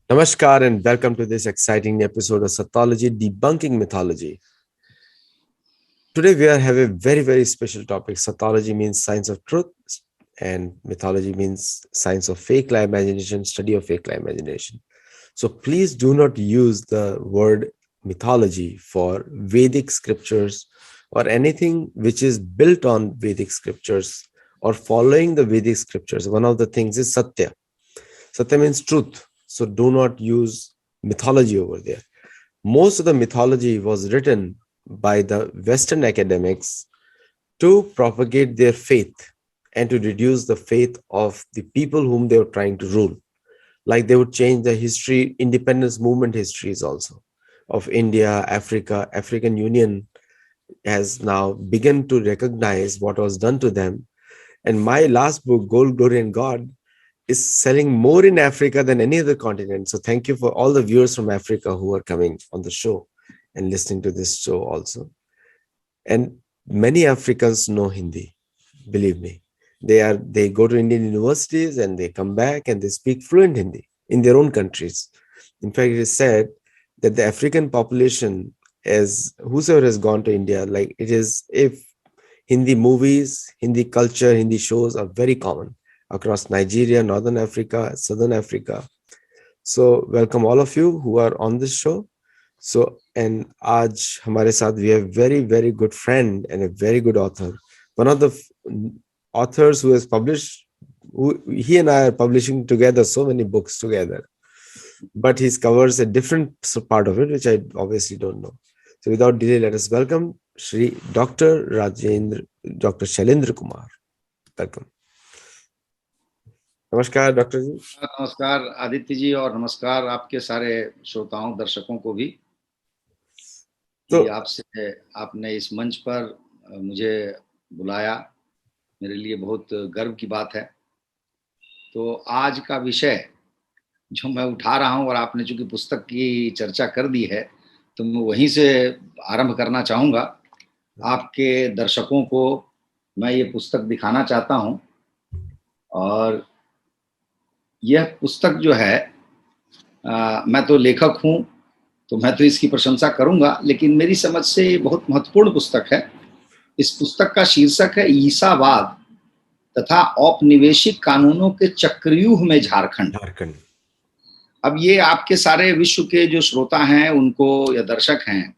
Namaskar and welcome to this exciting episode of Sathology Debunking Mythology. Today we have a very special topic. Sathology means science of truth and mythology means science of fake lie imagination, study of fake lie imagination. So please do not use the word mythology for Vedic scriptures or anything which is built on Vedic scriptures or following the Vedic scriptures. One of the things is Satya. Satya means truth. So do not use mythology over there. Most of the mythology was written by the Western academics to propagate their faith and to reduce the faith of the people whom they were trying to rule. Like they would change the history, independence movement histories also of India, Africa. African Union has now begun to recognize what was done to them. And my last book, Gold, Glory and God, is selling more in Africa than any other continent. So thank you for all the viewers from Africa who are coming on the show and listening to this show also. And many Africans know Hindi, believe me. They go to Indian universities and they come back and they speak fluent Hindi in their own countries. In fact, it is said that the African population, as whosoever has gone to India, like it is, if Hindi movies, Hindi culture, Hindi shows are very common across Nigeria, Northern Africa, Southern Africa. So welcome all of you who are on this show. So, and आज हमारे साथ we have very good friend and a very good author. One of the authors who has published, he and I are publishing together so many books together, but he covers a different part of it, which I obviously don't know. So without delay, let us welcome Shri Dr. Shailendra Kumar. Welcome. नमस्कार doctor जी। नमस्कार आदित्य जी और नमस्कार आपके सारे श्रोताओं दर्शकों को भी। तो आपसे आपने इस मंच पर मुझे बुलाया, मेरे लिए बहुत गर्व की बात है। तो आज का विषय जो मैं उठा रहा हूं और आपने चूंकि पुस्तक की चर्चा कर दी है तो मैं वहीं से आरंभ करना चाहूँगा। आपके दर्शकों को मैं ये पुस्तक दिखाना चाहता हूं और यह पुस्तक जो है मैं तो लेखक हूं तो मैं तो इसकी प्रशंसा करूंगा, लेकिन मेरी समझ से ये बहुत महत्वपूर्ण पुस्तक है। इस पुस्तक का शीर्षक है ईसावाद तथा औपनिवेशिक कानूनों के चक्रव्यूह में झारखंड। अब ये आपके सारे विश्व के जो श्रोता हैं उनको या दर्शक हैं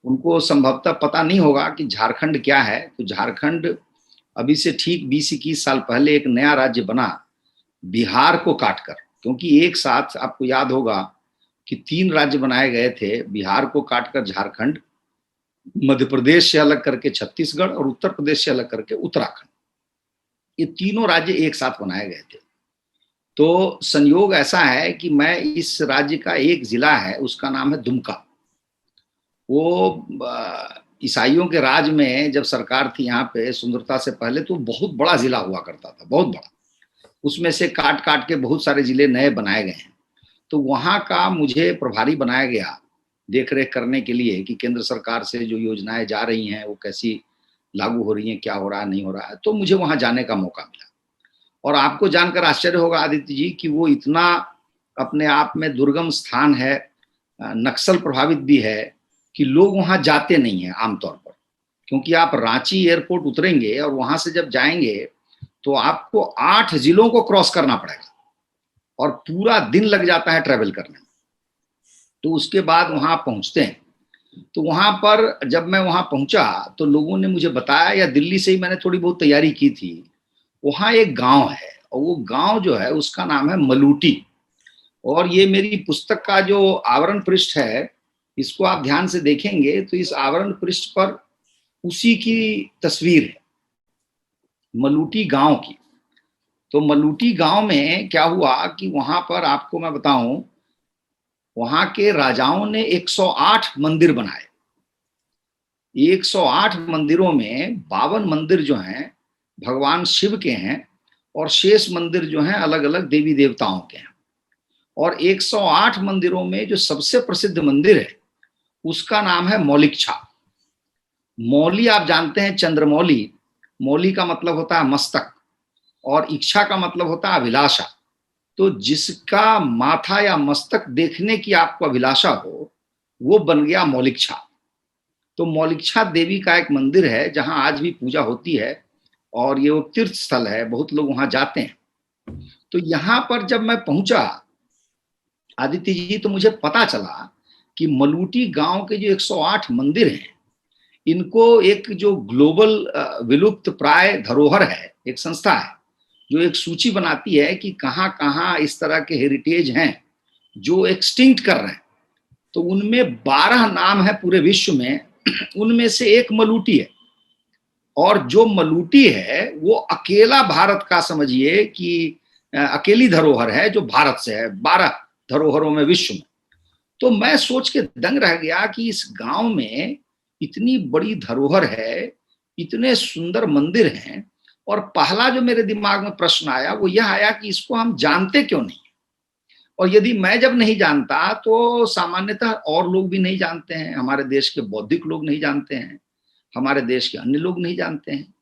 उनको संभवतः पता नहीं होगा कि झारखंड क्या है। तो झारखंड अभी से ठीक 20-21 साल पहले एक नया राज्य बना बिहार को काटकर, क्योंकि एक साथ आपको याद होगा कि 3 राज्य बनाए गए थे, बिहार को काटकर झारखंड, मध्य प्रदेश से अलग करके छत्तीसगढ़ और उत्तर प्रदेश से अलग करके उत्तराखंड, ये तीनों राज्य एक साथ बनाए गए थे। तो संयोग ऐसा है कि मैं इस राज्य का एक जिला है उसका नाम है दुमका। वो ईसाइयों के राज में जब सरकार थी यहाँ पे सुंदरता से पहले तो बहुत बड़ा जिला हुआ करता था, बहुत बड़ा। उसमें से काट काट के बहुत सारे जिले नए बनाए गए हैं। तो वहां का मुझे प्रभारी बनाया गया देख रेख करने के लिए कि केंद्र सरकार से जो योजनाएं जा रही हैं वो कैसी लागू हो रही हैं, क्या हो रहा है नहीं हो रहा है। तो मुझे वहां जाने का मौका मिला और आपको जानकर आश्चर्य होगा आदित्य जी कि वो इतना अपने आप में दुर्गम स्थान है, नक्सल प्रभावित भी है कि लोग वहां जाते नहीं है आमतौर पर, क्योंकि आप रांची एयरपोर्ट उतरेंगे और वहां से जब जाएंगे तो आपको 8 जिलों को क्रॉस करना पड़ेगा और पूरा दिन लग जाता है ट्रैवल करने में। तो उसके बाद वहां पहुंचते हैं। तो वहां पर जब मैं वहां पहुंचा तो लोगों ने मुझे बताया, या दिल्ली से ही मैंने थोड़ी बहुत तैयारी की थी, वहां एक गांव है और वो गांव जो है उसका नाम है मलूटी। और ये मेरी पुस्तक का जो आवरण पृष्ठ है इसको आप ध्यान से देखेंगे तो इस आवरण पृष्ठ पर उसी की तस्वीर है, मलूटी गांव की। तो मलूटी गांव में क्या हुआ कि वहां पर आपको मैं बताऊं, वहां के राजाओं ने 108 मंदिर बनाए। 108 मंदिरों में 52 मंदिर जो हैं भगवान शिव के हैं और शेष मंदिर जो हैं अलग अलग देवी देवताओं के हैं। और 108 मंदिरों में जो सबसे प्रसिद्ध मंदिर है उसका नाम है मौलिकछा। मौली आप जानते हैं, चंद्रमौली, मौली का मतलब होता है मस्तक और इच्छा का मतलब होता है अभिलाषा। तो तो जिसका माथा या मस्तक देखने की आपको अभिलाषा हो, वो बन गया मौलिकछा। तो मौलिकछा देवी का एक मंदिर है जहां आज भी पूजा होती है, और ये वो तीर्थ स्थल है, बहुत लोग वहां जाते हैं। तो यहाँ पर जब मैं पहुंचा आदित्य जी, तो मुझे पता चला कि मलूटी गांव के जो 108 मंदिर हैं, इनको एक जो ग्लोबल विलुप्त प्राय धरोहर है, एक संस्था है जो एक सूची बनाती है कि कहाँ कहाँ इस तरह के हेरिटेज हैं जो एक्सटिंक्ट कर रहे हैं। तो उनमें 12 नाम है पूरे विश्व में, उनमें से एक मलूटी है। और जो मलूटी है वो अकेला भारत का, समझिए कि अकेली धरोहर है जो भारत से है, 12 धरोहरों में विश्व में। तो मैं सोच के दंग रह गया कि इस गांव में इतनी बड़ी धरोहर है, इतने सुंदर मंदिर हैं, और पहला जो मेरे दिमाग में प्रश्न आया वो यह आया कि इसको हम जानते क्यों नहीं। और यदि मैं जब नहीं जानता तो सामान्यतः और लोग भी नहीं जानते हैं, हमारे देश के बौद्धिक लोग नहीं जानते हैं, हमारे देश के अन्य लोग नहीं जानते हैं।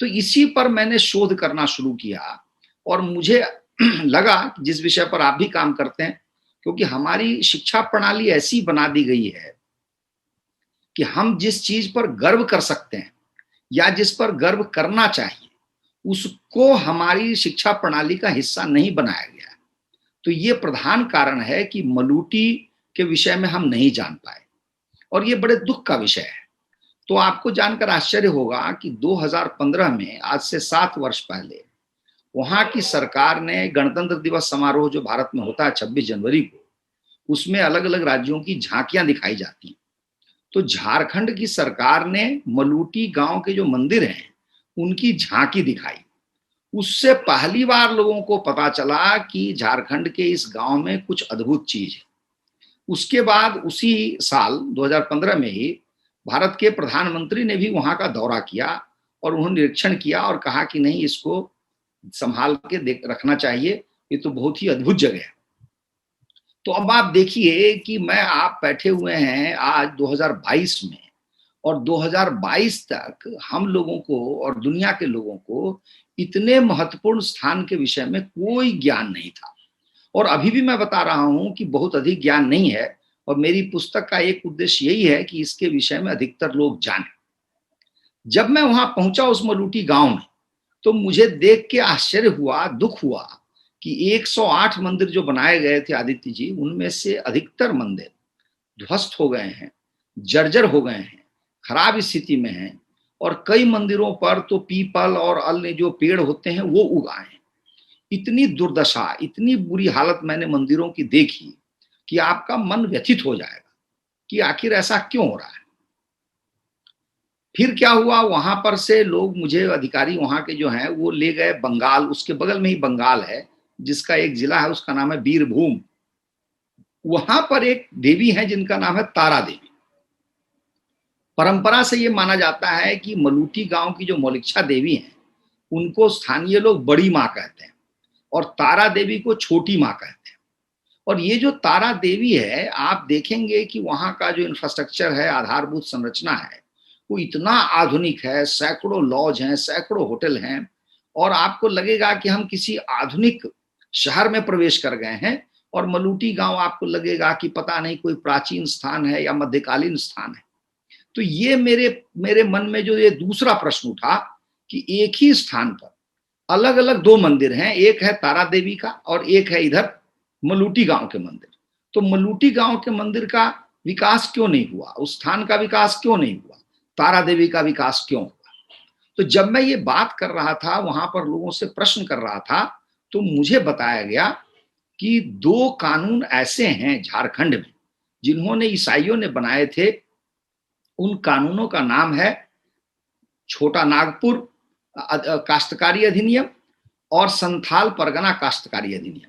तो इसी पर मैंने शोध करना शुरू किया, और मुझे लगा कि जिस विषय पर आप भी काम करते हैं, क्योंकि हमारी शिक्षा प्रणाली ऐसी बना दी गई है कि हम जिस चीज पर गर्व कर सकते हैं या जिस पर गर्व करना चाहिए, उसको हमारी शिक्षा प्रणाली का हिस्सा नहीं बनाया गया है। तो ये प्रधान कारण है कि मलूटी के विषय में हम नहीं जान पाए, और ये बड़े दुख का विषय है। तो आपको जानकर आश्चर्य होगा कि 2015 में, आज से 7 वर्ष पहले, वहां की सरकार ने गणतंत्र दिवस समारोह जो भारत में होता है 26 जनवरी को, उसमें अलग अलग राज्यों की झांकियां दिखाई जाती हैं। तो झारखंड की सरकार ने मलूटी गांव के जो मंदिर हैं उनकी झांकी दिखाई। उससे पहली बार लोगों को पता चला कि झारखंड के इस गांव में कुछ अद्भुत चीज है। उसके बाद उसी साल 2015 में ही भारत के प्रधानमंत्री ने भी वहां का दौरा किया, और उन्होंने निरीक्षण किया और कहा कि नहीं, इसको संभाल के देख रखना चाहिए, ये तो बहुत ही अद्भुत जगह है। तो अब आप देखिए कि आप बैठे हुए हैं आज 2022 में, और 2022 तक हम लोगों को और दुनिया के लोगों को इतने महत्वपूर्ण स्थान के विषय में कोई ज्ञान नहीं था। और अभी भी मैं बता रहा हूं कि बहुत अधिक ज्ञान नहीं है, और मेरी पुस्तक का एक उद्देश्य यही है कि इसके विषय में अधिकतर लोग जानें। जब मैं वहां पहुंचा उस मलूटी गांव में, तो मुझे देख के आश्चर्य हुआ, दुख हुआ कि 108 मंदिर जो बनाए गए थे आदित्य जी, उनमें से अधिकतर मंदिर ध्वस्त हो गए हैं, जर्जर हो गए हैं, खराब स्थिति में हैं, और कई मंदिरों पर तो पीपल और अन्य जो पेड़ होते हैं वो उगाए हैं। इतनी दुर्दशा, इतनी बुरी हालत मैंने मंदिरों की देखी कि आपका मन व्यथित हो जाएगा कि आखिर ऐसा क्यों हो रहा है। फिर क्या हुआ, वहां पर से लोग, मुझे अधिकारी वहां के जो हैं वो ले गए बंगाल, उसके बगल में ही बंगाल है जिसका एक जिला है, उसका नाम है बीरभूम। वहां पर एक देवी है जिनका नाम है तारा देवी। परंपरा से ये माना जाता है कि मलूटी गांव की जो मौलिकछा देवी हैं उनको स्थानीय लोग बड़ी माँ कहते हैं, और तारा देवी को छोटी माँ कहते हैं। और ये जो तारा देवी है, आप देखेंगे कि वहां का जो इंफ्रास्ट्रक्चर है, आधारभूत संरचना है, वो इतना आधुनिक है, सैकड़ों लॉज हैं, सैकड़ों होटल हैं, और आपको लगेगा कि हम किसी आधुनिक शहर में प्रवेश कर गए हैं। और मलूटी गांव आपको लगेगा कि पता नहीं कोई प्राचीन स्थान है या मध्यकालीन स्थान है। तो ये मेरे मेरे मन में जो ये दूसरा प्रश्न उठा कि एक ही स्थान पर अलग अलग 2 मंदिर हैं, एक है तारा देवी का और एक है इधर मलूटी गांव के मंदिर। तो मलूटी गांव के मंदिर का विकास क्यों नहीं हुआ, उस स्थान का विकास क्यों नहीं हुआ, तारा देवी का विकास क्यों हुआ? तो जब मैं ये बात कर रहा था, वहां पर लोगों से प्रश्न कर रहा था, तो मुझे बताया गया कि 2 कानून ऐसे हैं झारखंड में जिन्होंने ईसाइयों ने बनाए थे। उन कानूनों का नाम है छोटा नागपुर काश्तकारी अधिनियम और संथाल परगना काश्तकारी अधिनियम।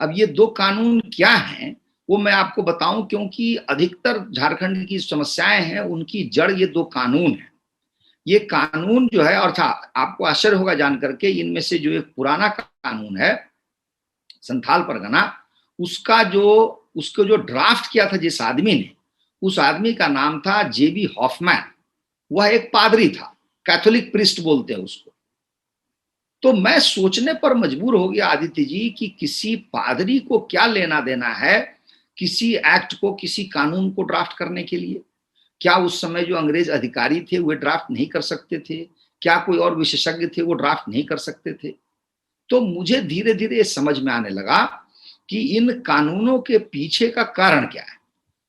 अब ये 2 कानून क्या हैं वो मैं आपको बताऊं, क्योंकि अधिकतर झारखंड की समस्याएं हैं उनकी जड़ ये 2 कानून है। ये कानून जो है, अर्थात आपको आश्चर्य होगा जानकर के, इनमें से जो एक पुराना कानून है संथाल परगना, उसको जो ड्राफ्ट किया था जिस आदमी ने, उस आदमी का नाम था जेबी हॉफमैन। वह एक पादरी था, कैथोलिक प्रीस्ट बोलते हैं उसको। तो मैं सोचने पर मजबूर हो गया आदित्य जी कि किसी पादरी को क्या लेना देना है किसी एक्ट को, किसी कानून को ड्राफ्ट करने के लिए। क्या उस समय जो अंग्रेज अधिकारी थे वे ड्राफ्ट नहीं कर सकते थे? क्या कोई और विशेषज्ञ थे वो ड्राफ्ट नहीं कर सकते थे? तो मुझे धीरे धीरे समझ में आने लगा कि इन कानूनों के पीछे का कारण क्या है।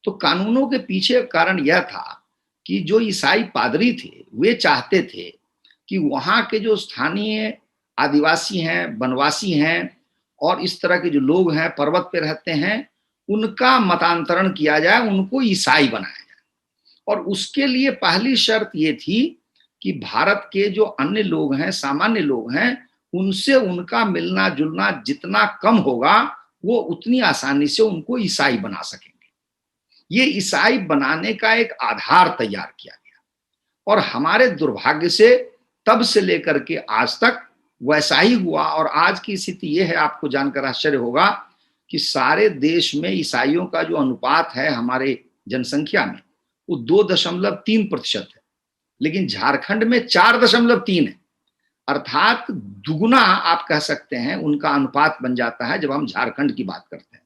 तो कानूनों के पीछे कारण यह था कि जो ईसाई पादरी थे वे चाहते थे कि वहां के जो स्थानीय आदिवासी हैं, वनवासी हैं और इस तरह के जो लोग हैं पर्वत पे रहते हैं, उनका मतांतरण किया जाए, उनको ईसाई बनाया जाए। और उसके लिए पहली शर्त ये थी कि भारत के जो अन्य लोग हैं, सामान्य लोग हैं, उनसे उनका मिलना जुलना जितना कम होगा वो उतनी आसानी से उनको ईसाई बना सकेंगे। ये ईसाई बनाने का एक आधार तैयार किया गया और हमारे दुर्भाग्य से तब से लेकर के आज तक वैसा ही हुआ। और आज की स्थिति यह है, आपको जानकर आश्चर्य होगा कि सारे देश में ईसाइयों का जो अनुपात है हमारे जनसंख्या में वो 2.3% है, लेकिन झारखंड में 4.3 है। अर्थात दुगुना आप कह सकते हैं उनका अनुपात बन जाता है जब हम झारखंड की बात करते हैं।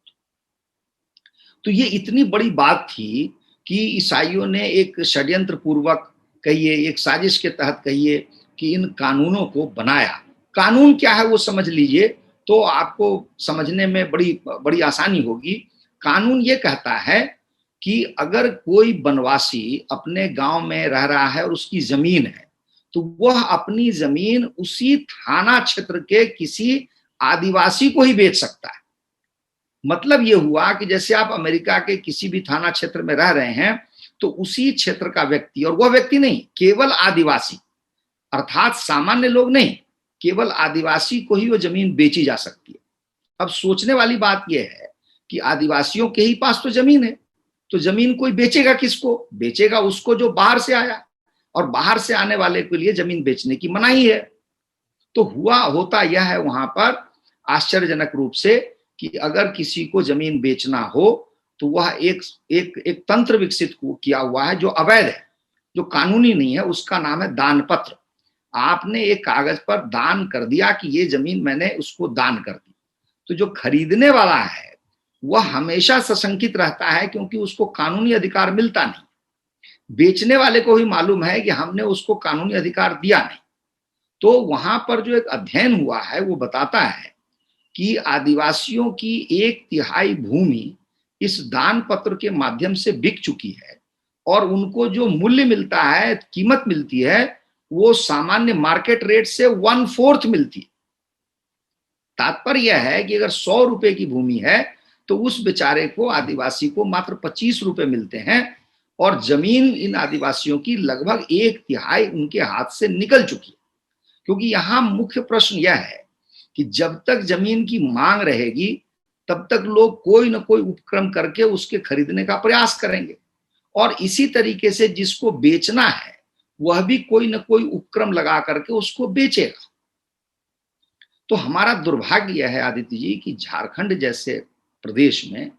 तो ये इतनी बड़ी बात थी कि ईसाइयों ने एक षड्यंत्र पूर्वक कहिए, एक साजिश के तहत कहिए कि इन कानूनों को बनाया। कानून क्या है वो समझ लीजिए तो आपको समझने में बड़ी आसानी होगी। कानून ये कहता है कि अगर कोई वनवासी अपने गांव में रह रहा है और उसकी जमीन है तो वह अपनी जमीन उसी थाना क्षेत्र के किसी आदिवासी को ही बेच सकता है। मतलब ये हुआ कि जैसे आप अमेरिका के किसी भी थाना क्षेत्र में रह रहे हैं तो उसी क्षेत्र का व्यक्ति, और वह व्यक्ति नहीं, केवल आदिवासी, अर्थात सामान्य लोग नहीं, केवल आदिवासी को ही वो जमीन बेची जा सकती है। अब सोचने वाली बात यह है कि आदिवासियों के ही पास तो जमीन है, तो जमीन कोई बेचेगा किसको? बेचेगा उसको जो बाहर से आया, और बाहर से आने वाले के लिए जमीन बेचने की मनाही है। तो होता यह है वहां पर आश्चर्यजनक रूप से कि अगर किसी को जमीन बेचना हो तो वह एक तंत्र विकसित किया हुआ है जो अवैध है, जो कानूनी नहीं है। उसका नाम है दान पत्र। आपने एक कागज पर दान कर दिया कि ये जमीन मैंने उसको दान कर दी, तो जो खरीदने वाला है वह हमेशा सशंकित रहता है क्योंकि उसको कानूनी अधिकार मिलता नहीं। बेचने वाले को ही मालूम है कि हमने उसको कानूनी अधिकार दिया नहीं। तो वहां पर जो एक अध्ययन हुआ है वो बताता है कि आदिवासियों की 1/3 भूमि इस दान पत्र के माध्यम से बिक चुकी है और उनको जो मूल्य मिलता है, कीमत मिलती है, वो सामान्य मार्केट रेट से 1/4 मिलती है। तात्पर्य यह है कि अगर 100 रुपए की भूमि है तो उस बेचारे को, आदिवासी को, मात्र 25 रुपए मिलते हैं और जमीन इन आदिवासियों की लगभग 1/3 उनके हाथ से निकल चुकी है। क्योंकि यहां मुख्य प्रश्न यह है कि जब तक जमीन की मांग रहेगी तब तक लोग कोई ना कोई उपक्रम करके उसके खरीदने का प्रयास करेंगे, और इसी तरीके से जिसको बेचना है वह भी कोई ना कोई उपक्रम लगा करके उसको बेचेगा। तो हमारा दुर्भाग्य यह है आदित्य जी कि झारखंड जैसे प्रदेश में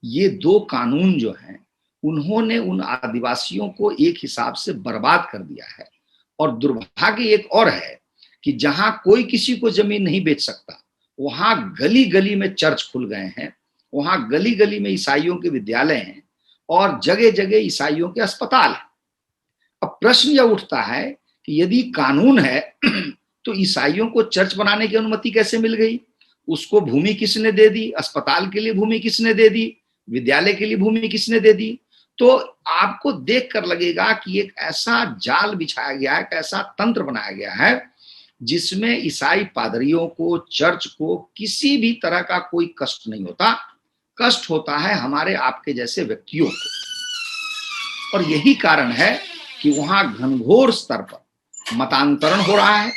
ये 2 कानून जो हैं उन्होंने उन आदिवासियों को एक हिसाब से बर्बाद कर दिया है। और दुर्भाग्य एक और है कि जहां कोई किसी को जमीन नहीं बेच सकता वहां गली गली में चर्च खुल गए हैं, वहां गली गली में ईसाइयों के विद्यालय हैं और जगह जगह ईसाइयों के अस्पताल हैं। अब प्रश्न यह उठता है कि यदि कानून है तो ईसाइयों को चर्च बनाने की अनुमति कैसे मिल गई? उसको भूमि किसने दे दी? अस्पताल के लिए भूमि किसने दे दी? विद्यालय के लिए भूमि किसने दे दी? तो आपको देखकर लगेगा कि एक ऐसा जाल बिछाया गया है, एक ऐसा तंत्र बनाया गया है जिसमें ईसाई पादरियों को, चर्च को किसी भी तरह का कोई कष्ट नहीं होता। कष्ट होता है हमारे आपके जैसे व्यक्तियों को। और यही कारण है कि वहां घनघोर स्तर पर मतांतरण हो रहा है।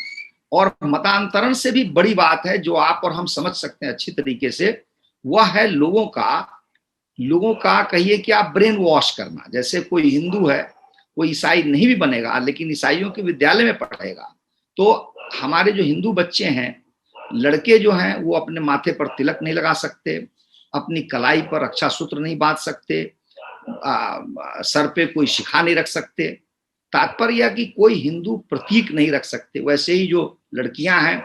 और मतांतरण से भी बड़ी बात है जो आप और हम समझ सकते हैं अच्छी तरीके से, वह है लोगों का कहिए कि आप ब्रेन वॉश करना। जैसे कोई हिंदू है, कोई ईसाई नहीं भी बनेगा लेकिन ईसाइयों के विद्यालय में पढ़ेगा, तो हमारे जो हिंदू बच्चे हैं, लड़के जो हैं, वो अपने माथे पर तिलक नहीं लगा सकते, अपनी कलाई पर रक्षा सूत्र नहीं बांध सकते, सर पे कोई शिखा नहीं रख सकते। तात्पर्य कि कोई हिंदू प्रतीक नहीं रख सकते। वैसे ही जो लड़कियां हैं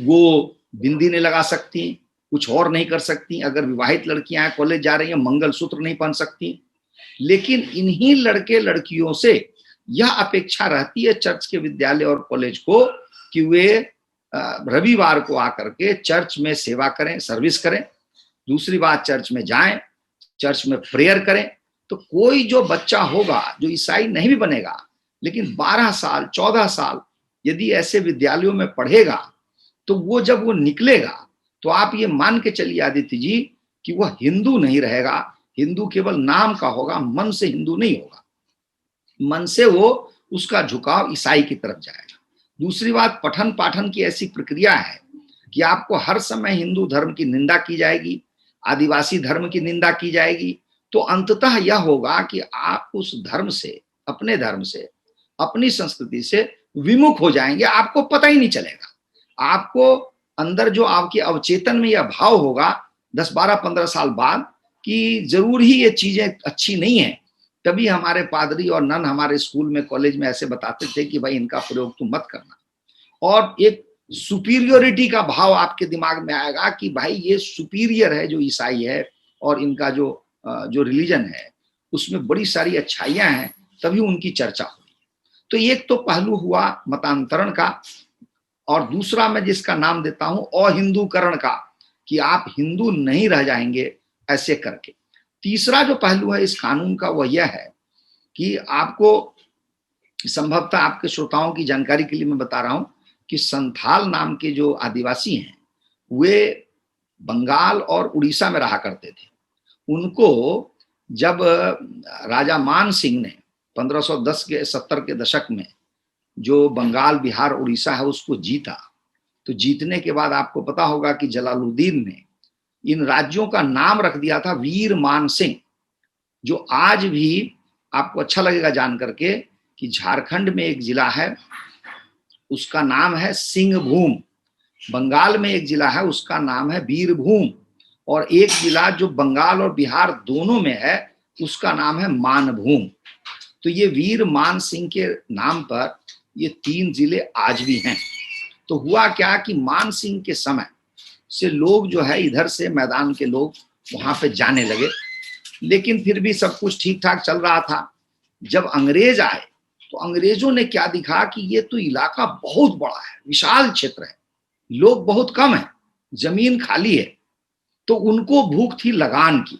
वो बिंदी नहीं लगा सकती, कुछ और नहीं कर सकती। अगर विवाहित लड़कियां हैं, कॉलेज जा रही हैं, मंगलसूत्र नहीं पहन सकती। लेकिन इन्हीं लड़के लड़कियों से यह अपेक्षा रहती है चर्च के विद्यालय और कॉलेज को कि वे रविवार को आकर के चर्च में सेवा करें, सर्विस करें। दूसरी बात, चर्च में जाएं, चर्च में प्रेयर करें। तो कोई जो बच्चा होगा जो ईसाई नहीं भी बनेगा, लेकिन 12 साल 14 साल यदि ऐसे विद्यालयों में पढ़ेगा, तो वो जब वो निकलेगा तो आप ये मान के चलिए आदित्य जी कि वह हिंदू नहीं रहेगा। हिंदू केवल नाम का होगा, मन से हिंदू नहीं होगा। मन से वो उसका झुकाव ईसाई की तरफ जाएगा। दूसरी बात, पठन पाठन की ऐसी प्रक्रिया है कि आपको हर समय हिंदू धर्म की निंदा की जाएगी, आदिवासी धर्म की निंदा की जाएगी। तो अंततः यह होगा कि आप उस धर्म से, अपने धर्म से, अपनी संस्कृति से विमुख हो जाएंगे। आपको पता ही नहीं चलेगा। आपको अंदर जो आपके अवचेतन में यह भाव होगा 10, 12, 15 साल बाद कि जरूर ही ये चीजें अच्छी नहीं है। तभी हमारे पादरी और नन हमारे स्कूल में, कॉलेज में ऐसे बताते थे कि भाई इनका प्रयोग तुम मत करना। और एक सुपीरियोरिटी का भाव आपके दिमाग में आएगा कि भाई ये सुपीरियर है जो ईसाई है, और इनका जो रिलीजन है उसमें बड़ी सारी अच्छाइयां हैं, तभी उनकी चर्चा हुई। तो एक तो पहलू हुआ मतांतरण का, और दूसरा मैं जिसका नाम देता हूं अहिंदूकरण का, कि आप हिंदू नहीं रह जाएंगे ऐसे करके। तीसरा जो पहलू है इस कानून का वह यह है कि आपको, संभवतः आपके श्रोताओं की जानकारी के लिए मैं बता रहा हूं कि संथाल नाम के जो आदिवासी हैं वे बंगाल और उड़ीसा में रहा करते थे। उनको जब राजा मान सिंह ने 1510 के 70 के दशक में जो बंगाल, बिहार, उड़ीसा है उसको जीता, तो जीतने के बाद आपको पता होगा कि जलालुद्दीन ने इन राज्यों का नाम रख दिया था वीर मान सिंह। जो आज भी आपको अच्छा लगेगा जान करके कि झारखंड में एक जिला है उसका नाम है सिंहभूम, बंगाल में एक जिला है उसका नाम है बीरभूम, और एक जिला जो बंगाल और बिहार दोनों में है उसका नाम है मानभूम। तो ये वीर मान सिंह के नाम पर ये 3 जिले आज भी हैं। तो हुआ क्या कि मान सिंह के समय से लोग जो है इधर से मैदान के लोग वहां पे जाने लगे, लेकिन फिर भी सब कुछ ठीक ठाक चल रहा था। जब अंग्रेज आए तो अंग्रेजों ने क्या दिखा कि ये तो इलाका बहुत बड़ा है, विशाल क्षेत्र है, लोग बहुत कम है, जमीन खाली है। तो उनको भूख थी लगान की,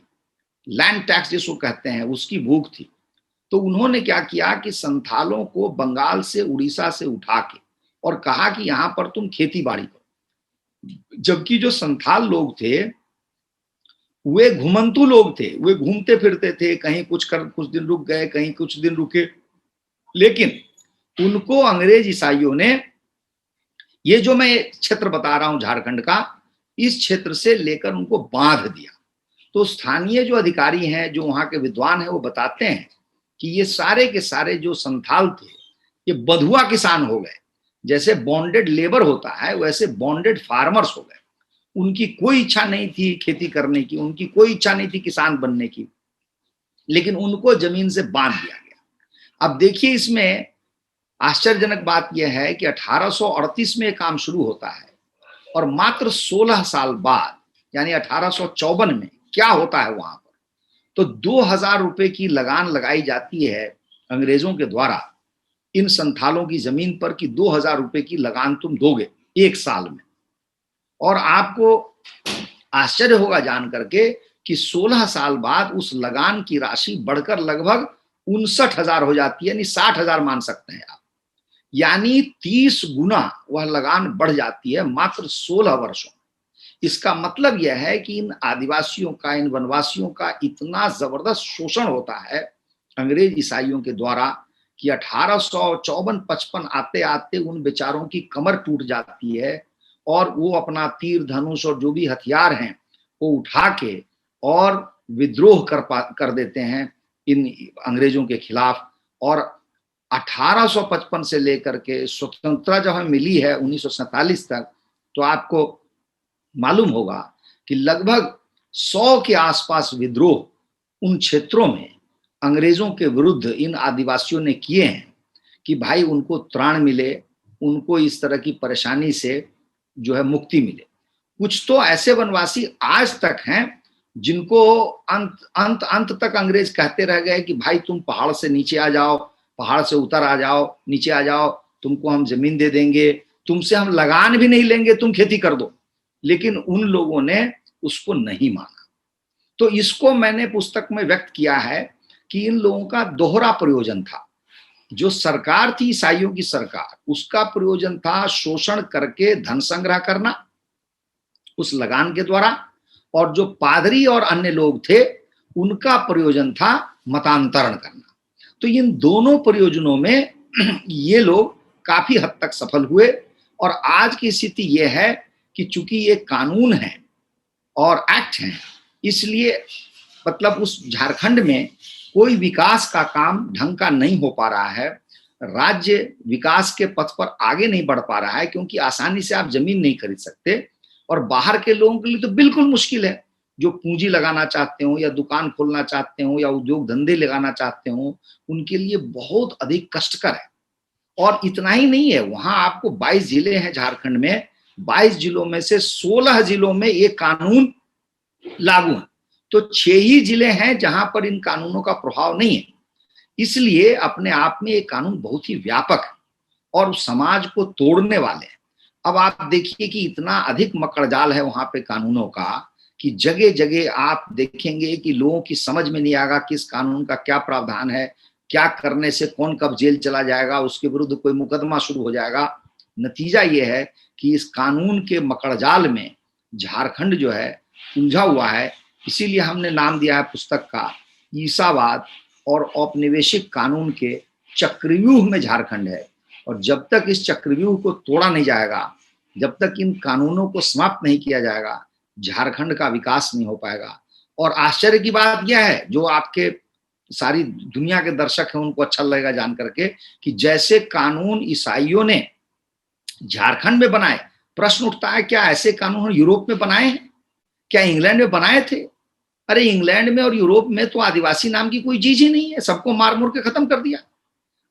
लैंड टैक्स जिसको कहते हैं, उसकी भूख थी। तो उन्होंने क्या किया कि संथालों को बंगाल से, उड़ीसा से उठा के और कहा कि यहां पर तुम खेती बाड़ी करो। जबकि जो संथाल लोग थे वे घुमंतू लोग थे, वे घूमते फिरते थे, कहीं कुछ दिन रुक गए, कहीं कुछ दिन रुके। लेकिन उनको अंग्रेज ईसाइयों ने, ये जो मैं क्षेत्र बता रहा हूं झारखंड का, इस क्षेत्र से लेकर उनको बांध दिया। तो स्थानीय जो अधिकारी हैं, जो वहां के विद्वान हैं, वो बताते हैं कि ये सारे के सारे जो संथाल थे ये बंधुआ किसान हो गए। जैसे बॉन्डेड लेबर होता है वैसे बॉन्डेड फार्मर्स हो गए। उनकी कोई इच्छा नहीं थी खेती करने की, उनकी कोई इच्छा नहीं थी किसान बनने की, लेकिन उनको जमीन से बांध दिया गया। अब देखिए इसमें आश्चर्यजनक बात यह है कि 1838 में काम शुरू होता है और मात्र 16 साल बाद यानी 1854 में क्या होता है वहां पर, तो 2000 रुपए की लगान लगाई जाती है अंग्रेजों के द्वारा इन संथालों की जमीन पर कि 2000 रुपए की लगान तुम दोगे 1 साल में। और आपको आश्चर्य होगा जान करके कि 16 साल बाद उस लगान की राशि बढ़कर लगभग 59,000 हो जाती है, यानी 60,000 मान सकते हैं आप। यानी 30 गुना वह लगान बढ़ जाती है मात्र 16 वर्षों। इसका मतलब यह है कि इन आदिवासियों का, इन वनवासियों का इतना जबरदस्त शोषण होता है अंग्रेज ईसाइयों के द्वारा कि 1854-55 आते आते उन बेचारों की कमर टूट जाती है और वो अपना तीर धनुष और जो भी हथियार हैं वो उठा के और विद्रोह कर देते हैं इन अंग्रेजों के खिलाफ। और 1855 से लेकर के स्वतंत्रता जब हमें मिली है 1947 तक, तो आपको मालूम होगा कि लगभग 100 के आसपास विद्रोह उन क्षेत्रों में अंग्रेजों के विरुद्ध इन आदिवासियों ने किए हैं कि भाई उनको त्राण मिले, उनको इस तरह की परेशानी से जो है मुक्ति मिले। कुछ तो ऐसे वनवासी आज तक हैं जिनको अंत अंत अंत तक अंग्रेज कहते रह गए कि भाई तुम पहाड़ से नीचे आ जाओ, पहाड़ से उतर आ जाओ, नीचे आ जाओ, तुमको हम जमीन दे देंगे, तुमसे हम लगान भी नहीं लेंगे, तुम खेती कर दो। लेकिन उन लोगों ने उसको नहीं माना। तो इसको मैंने पुस्तक में व्यक्त किया है कि इन लोगों का दोहरा प्रयोजन था। जो सरकार थी ईसाइयों की सरकार, उसका प्रयोजन था शोषण करके धन संग्रह करना उस लगान के द्वारा, और जो पादरी और अन्य लोग थे उनका प्रयोजन था मतांतरण करना। तो इन दोनों प्रयोजनों में ये लोग काफी हद तक सफल हुए। और आज की स्थिति यह है कि चूंकि ये कानून है और एक्ट है, इसलिए मतलब उस झारखंड में कोई विकास का काम ढंग का नहीं हो पा रहा है। राज्य विकास के पथ पर आगे नहीं बढ़ पा रहा है, क्योंकि आसानी से आप जमीन नहीं खरीद सकते। और बाहर के लोगों के लिए तो बिल्कुल मुश्किल है, जो पूंजी लगाना चाहते हो या दुकान खोलना चाहते हो या उद्योग धंधे लगाना चाहते हो, उनके लिए बहुत अधिक कष्टकर है। और इतना ही नहीं है, वहां आपको 22 जिले हैं झारखंड में, 22 जिलों में से 16 जिलों में ये कानून लागू है। तो 6 ही जिले हैं जहां पर इन कानूनों का प्रभाव नहीं है। इसलिए अपने आप में ये कानून बहुत ही व्यापक है और समाज को तोड़ने वाले हैं। अब आप देखिए कि इतना अधिक मकड़जाल है वहां पे कानूनों का कि जगह जगह आप देखेंगे कि लोगों की समझ में नहीं आएगा किस कानून का क्या प्रावधान है, क्या करने से कौन कब जेल चला जाएगा, उसके विरुद्ध कोई मुकदमा शुरू हो जाएगा। नतीजा ये है कि इस कानून के मकड़जाल में झारखंड जो है उलझा हुआ है। इसीलिए हमने नाम दिया है पुस्तक का ईसावाद और औपनिवेशिक कानून के चक्रव्यूह में झारखंड है। और जब तक इस चक्रव्यूह को तोड़ा नहीं जाएगा, जब तक इन कानूनों को समाप्त नहीं किया जाएगा, झारखंड का विकास नहीं हो पाएगा। और आश्चर्य की बात यह है, जो आपके सारी दुनिया के दर्शक हैं उनको अच्छा लगेगा जान करके, कि जैसे कानून ईसाइयों ने झारखंड में बनाए, प्रश्न उठता है क्या ऐसे कानून यूरोप में बनाए हैं? क्या इंग्लैंड में बनाए थे? अरे इंग्लैंड में और यूरोप में तो आदिवासी नाम की कोई चीज ही नहीं है, सबको मार मुर के खत्म कर दिया।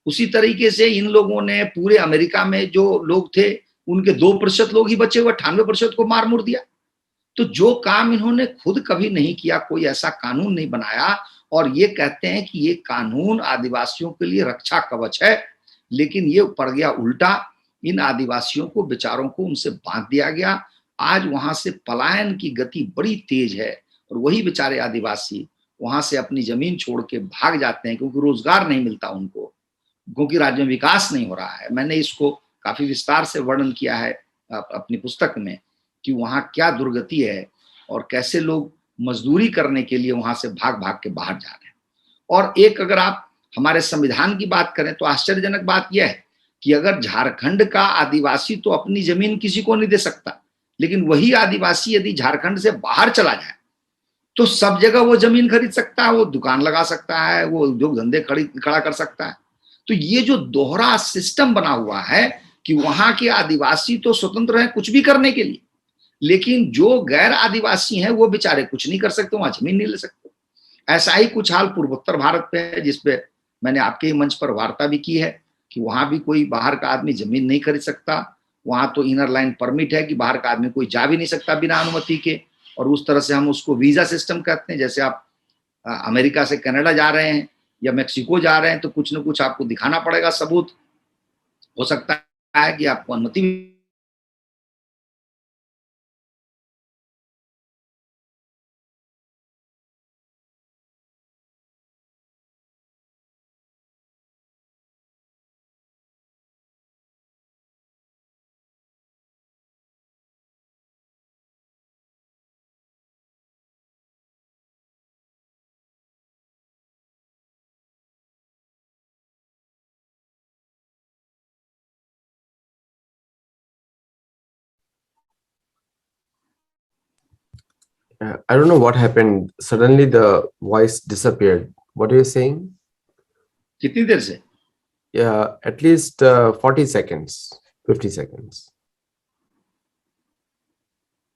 उसी तरीके से इन लोगों ने पूरे अमेरिका में जो लोग थे उनके 2% लोग ही बचे हुए, 98% को मार मुर दिया। तो जो काम इन्होंने खुद कभी नहीं किया, कोई ऐसा कानून नहीं बनाया, और ये कहते हैं कि ये कानून आदिवासियों के लिए रक्षा कवच है, लेकिन ये पड़ गया उल्टा। इन आदिवासियों को बेचारों को उनसे बांध दिया गया। आज वहां से पलायन की गति बड़ी तेज है और वही बेचारे आदिवासी वहां से अपनी जमीन छोड़ के भाग जाते हैं, क्योंकि रोजगार नहीं मिलता उनको, क्योंकि राज्य में विकास नहीं हो रहा है। मैंने इसको काफी विस्तार से वर्णन किया है अपनी पुस्तक में कि वहां क्या दुर्गति है और कैसे लोग मजदूरी करने के लिए वहां से भाग भाग के बाहर जा रहे हैं। और एक अगर आप हमारे संविधान की बात करें तो आश्चर्यजनक बात यह है कि अगर झारखंड का आदिवासी तो अपनी जमीन किसी को नहीं दे सकता, लेकिन वही आदिवासी यदि झारखंड से बाहर चला जाए तो सब जगह वो जमीन खरीद सकता है, वो दुकान लगा सकता है, वो उद्योग धंधे खड़ा कर सकता है। तो ये जो दोहरा सिस्टम बना हुआ है कि वहां के आदिवासी तो स्वतंत्र है कुछ भी करने के लिए, लेकिन जो गैर आदिवासी हैं वो बेचारे कुछ नहीं कर सकते, वहां जमीन नहीं ले सकते। ऐसा ही कुछ हाल पूर्वोत्तर भारत पे है, जिसपे मैंने आपके ही मंच पर वार्ता भी की है कि वहां भी कोई बाहर का आदमी जमीन नहीं खरीद सकता। वहां तो इनर लाइन परमिट है कि बाहर का आदमी कोई जा भी नहीं सकता बिना अनुमति के, और उस तरह से हम उसको वीजा सिस्टम कहते हैं। जैसे आप अमेरिका से कनाडा जा रहे हैं या मेक्सिको जा रहे हैं तो कुछ न कुछ आपको दिखाना पड़ेगा सबूत, हो सकता है कि आपको अनुमति। I don't know what happened. Suddenly the voice disappeared. What are you saying? कितनी देर से? Yeah, at least 40 seconds, 50 seconds.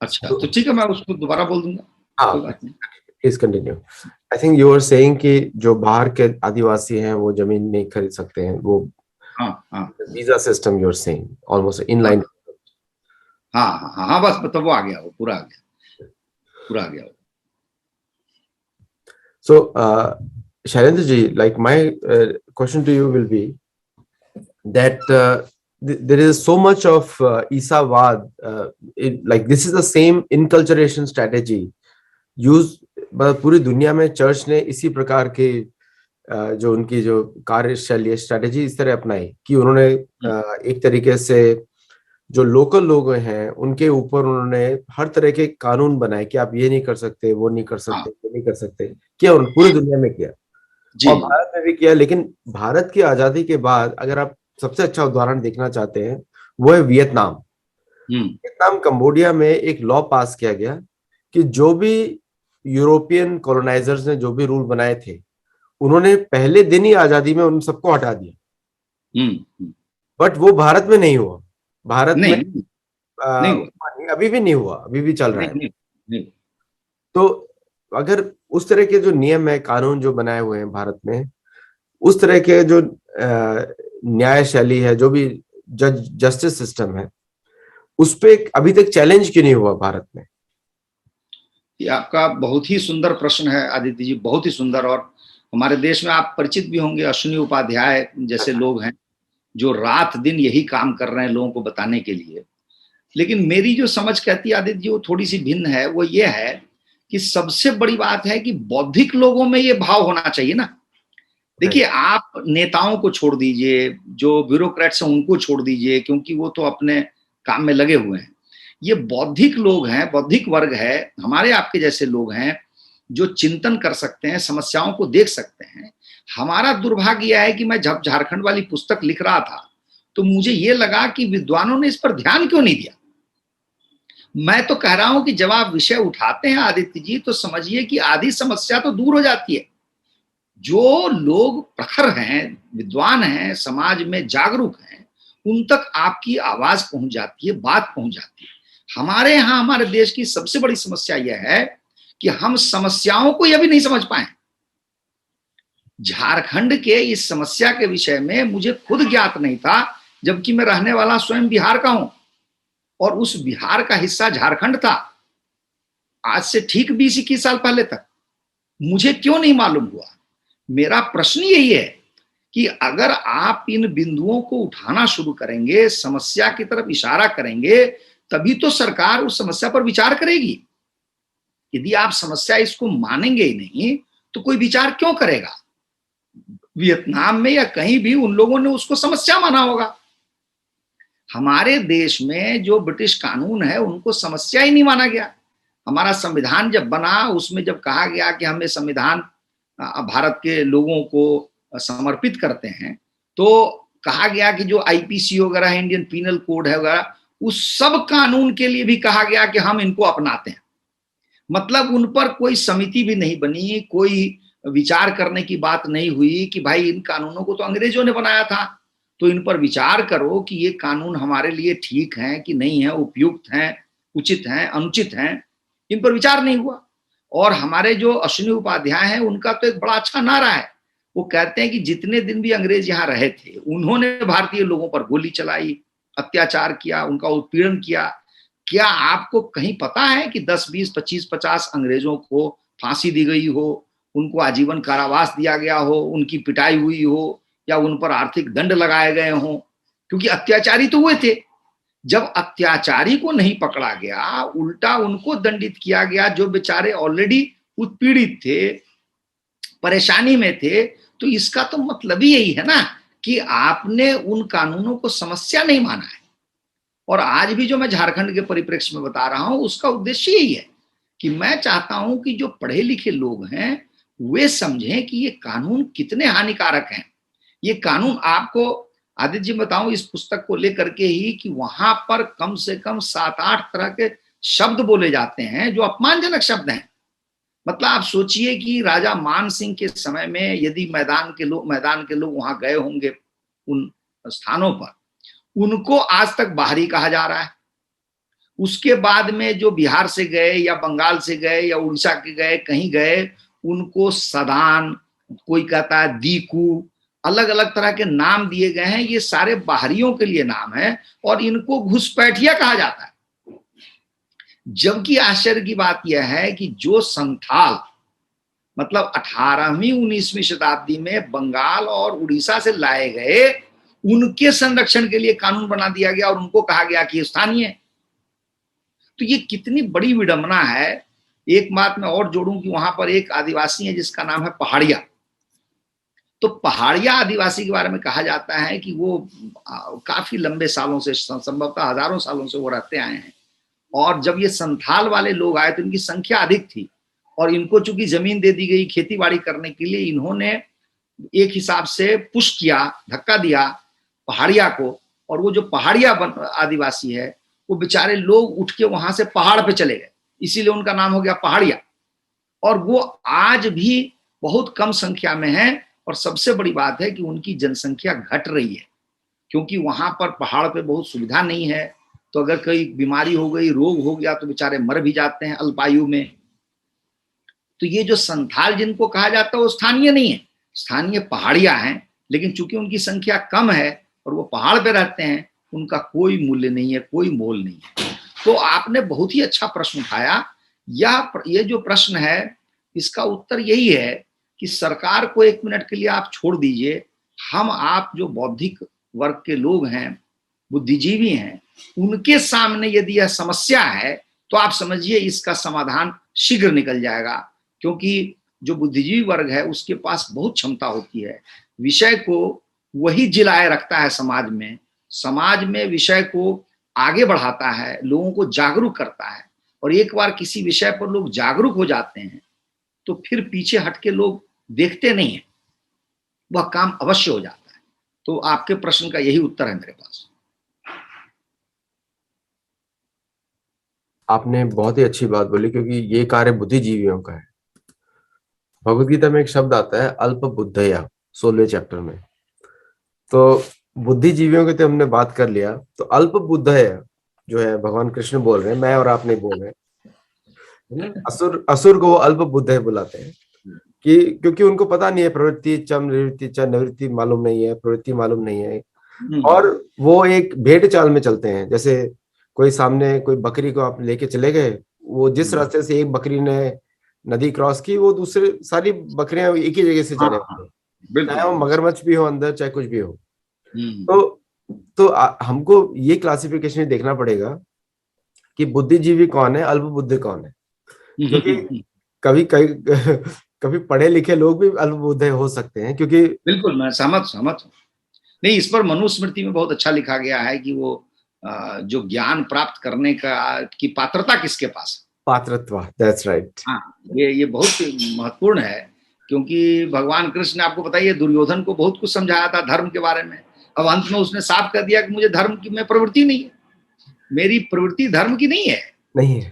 अच्छा, तो ठीक है, मैं उसको दोबारा बोल दूंगा, कोई बात नहीं। Please continue. I think you were saying कि जो बाहर के आदिवासी हैं वो जमीन नहीं खरीद सकते हैं, वो हाँ हाँ The visa system you're saying, almost in line. हाँ हाँ हाँ हाँ, बस मतलब वो आ गया, वो पूरा आ गया, पूरा आ गया। So, Shailendra ji, like my question to you will be that there is so much of Isavad, like this is the same inculturation strategy use पूरी दुनिया में चर्च ने इसी प्रकार के जो उनकी जो कार्यशैली स्ट्रेटेजी इस तरह अपनाई कि उन्होंने एक तरीके से जो लोकल लोग हैं उनके ऊपर उन्होंने हर तरह के कानून बनाए कि आप ये नहीं कर सकते, वो नहीं कर सकते, ये नहीं कर सकते, किया उन्होंने पूरी दुनिया में किया और भारत में भी किया। लेकिन भारत की आजादी के बाद अगर आप सबसे अच्छा उदाहरण देखना चाहते हैं वो है वियतनाम। वियतनाम कंबोडिया में एक लॉ पास किया गया कि जो भी यूरोपियन कॉलोनाइजर्स ने जो भी रूल बनाए थे उन्होंने पहले दिन ही आजादी में उन सबको हटा दिया। बट वो भारत में नहीं हुआ। भारत में नहीं हुआ, अभी भी नहीं हुआ, अभी भी चल रहा है। नहीं। तो अगर उस तरह के जो नियम है, कानून जो बनाए हुए हैं भारत में, उस तरह के जो न्याय शैली है, जो भी जस्टिस सिस्टम है, उस पे अभी तक चैलेंज क्यों नहीं हुआ भारत में? ये आपका बहुत ही सुंदर प्रश्न है आदित्य जी, बहुत ही सुंदर। और हमारे देश में आप परिचित भी होंगे, अश्विनी उपाध्याय जैसे लोग हैं जो रात दिन यही काम कर रहे हैं लोगों को बताने के लिए। लेकिन मेरी जो समझ कहती है आदित्य जी, वो थोड़ी सी भिन्न है। वो ये है कि सबसे बड़ी बात है कि बौद्धिक लोगों में ये भाव होना चाहिए ना। देखिए, आप नेताओं को छोड़ दीजिए, जो ब्यूरोक्रेट्स हैं उनको छोड़ दीजिए, क्योंकि वो तो अपने काम में लगे हुए हैं। ये बौद्धिक लोग हैं, बौद्धिक वर्ग है, हमारे आपके जैसे लोग हैं जो चिंतन कर सकते हैं, समस्याओं को देख सकते हैं। हमारा दुर्भाग्य यह है कि मैं जब झारखंड वाली पुस्तक लिख रहा था तो मुझे ये लगा कि विद्वानों ने इस पर ध्यान क्यों नहीं दिया। मैं तो कह रहा हूं कि जब आप विषय उठाते हैं आदित्य जी, तो समझिए कि आधी समस्या तो दूर हो जाती है। जो लोग प्रखर हैं, विद्वान हैं, समाज में जागरूक हैं, उन तक आपकी आवाज पहुंच जाती है, बात पहुंच जाती है। हमारे यहां, हमारे देश की सबसे बड़ी समस्या यह है कि हम समस्याओं को यह भी नहीं समझ पाए। झारखंड के इस समस्या के विषय में मुझे खुद ज्ञात नहीं था, जबकि मैं रहने वाला स्वयं बिहार का हूं और उस बिहार का हिस्सा झारखंड था आज से ठीक 20-21 साल पहले तक। मुझे क्यों नहीं मालूम हुआ? मेरा प्रश्न यही है कि अगर आप इन बिंदुओं को उठाना शुरू करेंगे, समस्या की तरफ इशारा करेंगे, तभी तो सरकार उस समस्या पर विचार करेगी। यदि आप समस्या इसको मानेंगे ही नहीं तो कोई विचार क्यों करेगा? वियतनाम में या कहीं भी उन लोगों ने उसको समस्या माना होगा। हमारे देश में जो ब्रिटिश कानून है उनको समस्या ही नहीं माना गया। हमारा संविधान जब बना, उसमें जब कहा गया कि हमें संविधान भारत के लोगों को समर्पित करते हैं, तो कहा गया कि जो आईपीसी वगैरह है, इंडियन पीनल कोड है वगैरह, उस सब कानून के लिए भी कहा गया कि हम इनको अपनाते हैं। मतलब उन पर कोई समिति भी नहीं बनी, कोई विचार करने की बात नहीं हुई कि भाई इन कानूनों को तो अंग्रेजों ने बनाया था, तो इन पर विचार करो कि ये कानून हमारे लिए ठीक हैं कि नहीं है, उपयुक्त हैं, उचित हैं, अनुचित हैं। इन पर विचार नहीं हुआ। और हमारे जो अश्विनी उपाध्याय हैं, उनका तो एक बड़ा अच्छा नारा है। वो कहते हैं कि जितने दिन भी अंग्रेज यहाँ रहे थे, उन्होंने भारतीय लोगों पर गोली चलाई, अत्याचार किया, उनका उत्पीड़न किया। क्या आपको कहीं पता है कि 10, 20, 25, 50 अंग्रेजों को फांसी दी गई हो, उनको आजीवन कारावास दिया गया हो, उनकी पिटाई हुई हो, या उन पर आर्थिक दंड लगाए गए हों? क्योंकि अत्याचारी तो हुए थे। जब अत्याचारी को नहीं पकड़ा गया, उल्टा उनको दंडित किया गया जो बेचारे ऑलरेडी उत्पीड़ित थे, परेशानी में थे, तो इसका तो मतलब ही यही है ना कि आपने उन कानूनों को समस्या नहीं माना है। और आज भी जो मैं झारखंड के परिप्रेक्ष्य में बता रहा हूं, उसका उद्देश्य यही है कि मैं चाहता हूं कि जो पढ़े लिखे लोग हैं वे समझें कि ये कानून कितने हानिकारक हैं। ये कानून आपको आदित्य जी बताऊं इस पुस्तक को लेकर के ही कि वहां पर कम से कम 7-8 तरह के शब्द बोले जाते हैं जो अपमानजनक शब्द हैं। मतलब आप सोचिए कि राजा मान सिंह के समय में यदि मैदान के लोग वहां गए होंगे उन स्थानों पर, उनको आज तक बाहरी कहा जा रहा है। उसके बाद में जो बिहार से गए या बंगाल से गए या उड़ीसा के गए, कहीं गए, उनको सदान, कोई कहता है दीकू, अलग अलग तरह के नाम दिए गए हैं, ये सारे बाहरियों के लिए नाम है और इनको घुसपैठिया कहा जाता है। जबकि आश्चर्य की बात यह है कि जो संथाल मतलब 18वीं 19वीं शताब्दी में बंगाल और उड़ीसा से लाए गए, उनके संरक्षण के लिए कानून बना दिया गया और उनको कहा गया कि स्थानीय। तो ये कितनी बड़ी विडंबना है। एक बात मैं और जोड़ूं कि वहां पर एक आदिवासी है जिसका नाम है पहाड़िया। तो पहाड़िया आदिवासी के बारे में कहा जाता है कि वो काफी लंबे सालों से, संभवतः हजारों सालों से वो रहते आए हैं, और जब ये संथाल वाले लोग आए तो इनकी संख्या अधिक थी और इनको चूंकि जमीन दे दी गई खेती बाड़ी करने के लिए, इन्होंने एक हिसाब से पुश किया, धक्का दिया पहाड़िया को, और वो जो पहाड़िया आदिवासी है वो बेचारे लोग उठ के वहां से पहाड़ पे चले गए, इसीलिए उनका नाम हो गया पहाड़िया। और वो आज भी बहुत कम संख्या में है, और सबसे बड़ी बात है कि उनकी जनसंख्या घट रही है, क्योंकि वहां पर पहाड़ पे बहुत सुविधा नहीं है। तो अगर कोई बीमारी हो गई, रोग हो गया, तो बेचारे मर भी जाते हैं अल्पायु में। तो ये जो संथाल जिनको कहा जाता है वो स्थानीय नहीं है, स्थानीय पहाड़िया हैं, लेकिन चूंकि उनकी संख्या कम है और वो पहाड़ पे रहते हैं, उनका कोई मूल्य नहीं है, कोई मोल नहीं है। तो आपने बहुत ही अच्छा प्रश्न उठाया। ये जो प्रश्न है, इसका उत्तर यही है कि सरकार को एक मिनट के लिए आप छोड़ दीजिए, हम आप जो बौद्धिक वर्ग के लोग हैं, बुद्धिजीवी हैं, उनके सामने यदि यह समस्या है तो आप समझिए इसका समाधान शीघ्र निकल जाएगा। क्योंकि जो बुद्धिजीवी वर्ग है उसके पास बहुत क्षमता होती है, विषय को वही जिलाए रखता है समाज में विषय को आगे बढ़ाता है, लोगों को जागरूक करता है, और एक बार किसी विषय पर लोग जागरूक हो जाते हैं तो फिर पीछे हटके लोग देखते नहीं है, वह काम अवश्य हो जाता है। तो आपके प्रश्न का यही उत्तर है मेरे पास। आपने बहुत ही अच्छी बात बोली, क्योंकि ये कार्य बुद्धिजीवियों का है। भगवत गीता में एक शब्द आता है अल्प बुद्धया, 16वें चैप्टर में। तो बुद्धिजीवियों की तो हमने बात कर लिया, तो अल्प बुद्धया जो है भगवान कृष्ण बोल रहे हैं, मैं और आप नहीं बोल रहे हैं। असुर को वो अल्प बुद्धय बुलाते हैं कि क्योंकि उनको पता नहीं है, प्रवृत्ति चम निवृत्ति च निवृत्ति मालूम नहीं है, प्रवृत्ति मालूम नहीं है, और वो एक भेड़ चाल में चलते हैं। जैसे कोई सामने कोई बकरी को आप लेके चले गए, वो जिस रास्ते से एक बकरी ने नदी क्रॉस की, वो दूसरे सारी बकरियां एक ही जगह से चले होंगे, चाहे वो मगरमच्छ भी हो अंदर, चाहे कुछ भी हो। तो हमको ये क्लासिफिकेशन देखना पड़ेगा कि बुद्धिजीवी कौन है, अल्प बुद्धि कौन है। क्योंकि कभी पढ़े लिखे लोग भी अल्प बुद्धि हो सकते हैं, क्योंकि बिल्कुल मैं सहमत हूं। नहीं, इस पर मनुस्मृति में बहुत अच्छा लिखा गया है कि वो जो ज्ञान प्राप्त करने की पात्रता किसके पास है, पात्रत्व, दैट्स राइट। हाँ, ये बहुत महत्वपूर्ण है, क्योंकि भगवान कृष्ण ने आपको बताइए दुर्योधन को बहुत कुछ समझाया था धर्म के बारे में। अब अंत में उसने साफ कर दिया कि मुझे धर्म की में प्रवृत्ति नहीं है, मेरी प्रवृत्ति धर्म की नहीं है,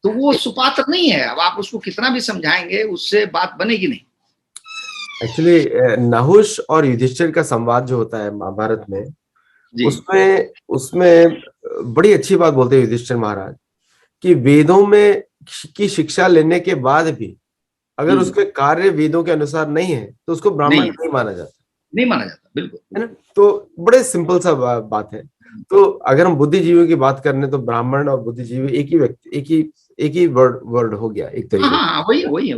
तो वो सुपात्र नहीं है। अब आप उसको कितना भी समझाएंगे, उससे बात बनेगी नहीं। एक्चुअली नहुष और युधिष्ठिर का संवाद जो होता है महाभारत में, उसमें बड़ी अच्छी बात बोलते हैं युधिष्ठिर महाराज कि वेदों में की शिक्षा लेने के बाद भी अगर उसके कार्य वेदों के अनुसार नहीं है तो उसको ब्राह्मण नहीं माना जाता, बिल्कुल, है ना। तो बड़े सिंपल सा बात है। तो अगर हम बुद्धिजीवियों की बात करने तो ब्राह्मण और बुद्धिजीवी एक ही व्यक्ति, एक ही वर्ड हो गया एक तरीके से। वही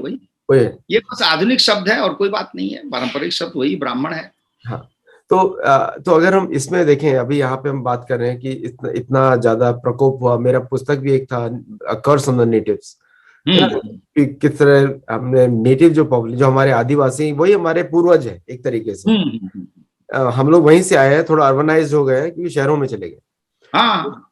है। ये बस आधुनिक शब्द है और कोई बात नहीं है, पारंपरिक शब्द वही ब्राह्मण है। हाँ, तो अगर हम इसमें देखें, अभी यहाँ पे हम बात कर रहे हैं कि इतना ज्यादा प्रकोप हुआ। मेरा पुस्तक भी एक था, कर्स ऑन द नेटिव्स, किस तरह हमने नेटिव जो हमारे आदिवासी, वही हमारे पूर्वज है एक तरीके से। हम लोग वहीं से आए हैं, थोड़ा अर्बनाइज हो गए क्योंकि शहरों में चले गए। हाँ,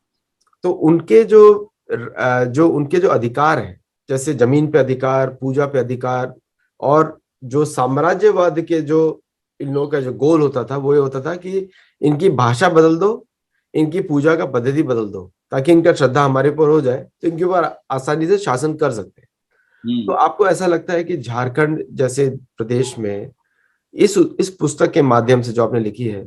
तो उनके जो अधिकार है, जैसे जमीन पे अधिकार, पूजा पे अधिकार, और जो साम्राज्यवाद के जो इन लोगों का जो गोल होता था वो ये होता था कि इनकी भाषा बदल दो, इनकी पूजा का पद्धति बदल दो, ताकि इनका श्रद्धा हमारे ऊपर हो जाए तो इनके ऊपर आसानी से शासन कर सकते हैं। तो आपको ऐसा लगता है कि झारखंड जैसे प्रदेश में इस पुस्तक के माध्यम से जो आपने लिखी है,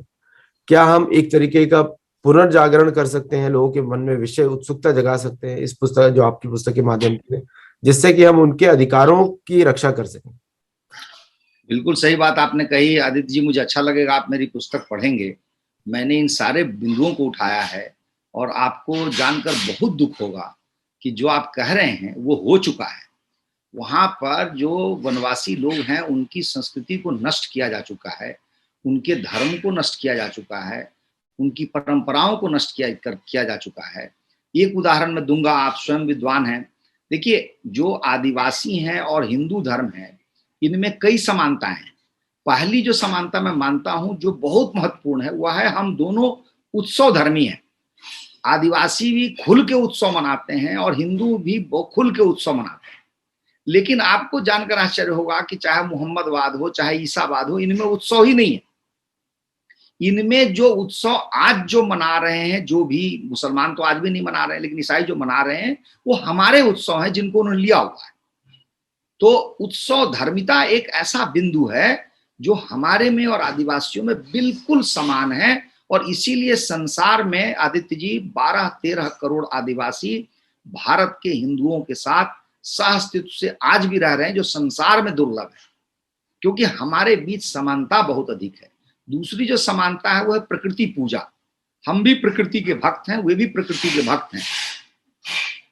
क्या हम एक तरीके का पुनर्जागरण कर सकते हैं, लोगों के मन में विषय उत्सुकता जगा सकते हैं इस पुस्तक, जो आपकी पुस्तक के माध्यम से, जिससे कि हम उनके अधिकारों की रक्षा कर सकें? बिल्कुल सही बात आपने कही आदित्य जी। मुझे अच्छा लगेगा आप मेरी पुस्तक पढ़ेंगे। मैंने इन सारे बिंदुओं को उठाया है और आपको जानकर बहुत दुख होगा कि जो आप कह रहे हैं वो हो चुका है। वहां पर जो वनवासी लोग हैं उनकी संस्कृति को नष्ट किया जा चुका है, उनके धर्म को नष्ट किया जा चुका है, उनकी परंपराओं को नष्ट किया जा चुका है। एक उदाहरण मैं दूंगा, आप स्वयं विद्वान हैं। देखिए, जो आदिवासी हैं और हिंदू धर्म है, इनमें कई समानताएं हैं। पहली जो समानता मैं मानता हूं जो बहुत महत्वपूर्ण है वह है हम दोनों उत्सव धर्मी हैं। आदिवासी भी खुल के उत्सव मनाते हैं और हिंदू भी खुल के उत्सव मनाते हैं। लेकिन आपको जानकर आश्चर्य होगा कि चाहे मोहम्मदवाद हो चाहे ईसावाद हो, इनमें उत्सव ही नहीं है। इनमें जो उत्सव आज जो मना रहे हैं, जो भी मुसलमान तो आज भी नहीं मना रहे हैं, लेकिन ईसाई जो मना रहे हैं वो हमारे उत्सव हैं जिनको उन्होंने लिया हुआ है। तो उत्सव धर्मिता एक ऐसा बिंदु है जो हमारे में और आदिवासियों में बिल्कुल समान है। और इसीलिए संसार में आदित्य जी 12-13 करोड़ आदिवासी भारत के हिंदुओं के साथ सहअस्तित्व से आज भी रह रहे हैं, जो संसार में दुर्लभ है, क्योंकि हमारे बीच समानता बहुत अधिक है। दूसरी जो समानता है वो है प्रकृति पूजा। हम भी प्रकृति के भक्त हैं, वे भी प्रकृति के भक्त हैं।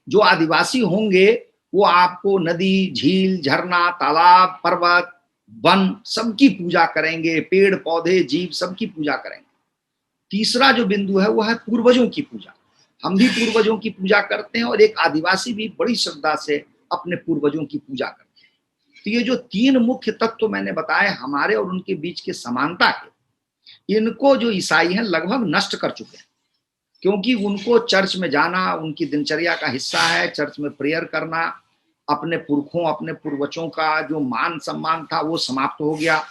जो आदिवासी होंगे वो आपको नदी, झील, झरना, तालाब, पर्वत, वन सबकी पूजा करेंगे, पेड़ पौधे, जीव सबकी पूजा करेंगे। तीसरा जो बिंदु है वो है पूर्वजों की पूजा। हम भी पूर्वजों की पूजा करते हैं और एक आदिवासी भी बड़ी श्रद्धा से अपने पूर्वजों की पूजा करते हैं। तो ये जो तीन मुख्य तत्व मैंने बताए हमारे और उनके बीच के समानता के, इनको जो ईसाई हैं लगभग नष्ट कर चुके हैं। क्योंकि उनको चर्च में जाना उनकी दिनचर्या का हिस्सा है, चर्च में प्रेयर करना, अपने पुरखों अपने पूर्वजों का जो मान सम्मान था वो समाप्त हो गया,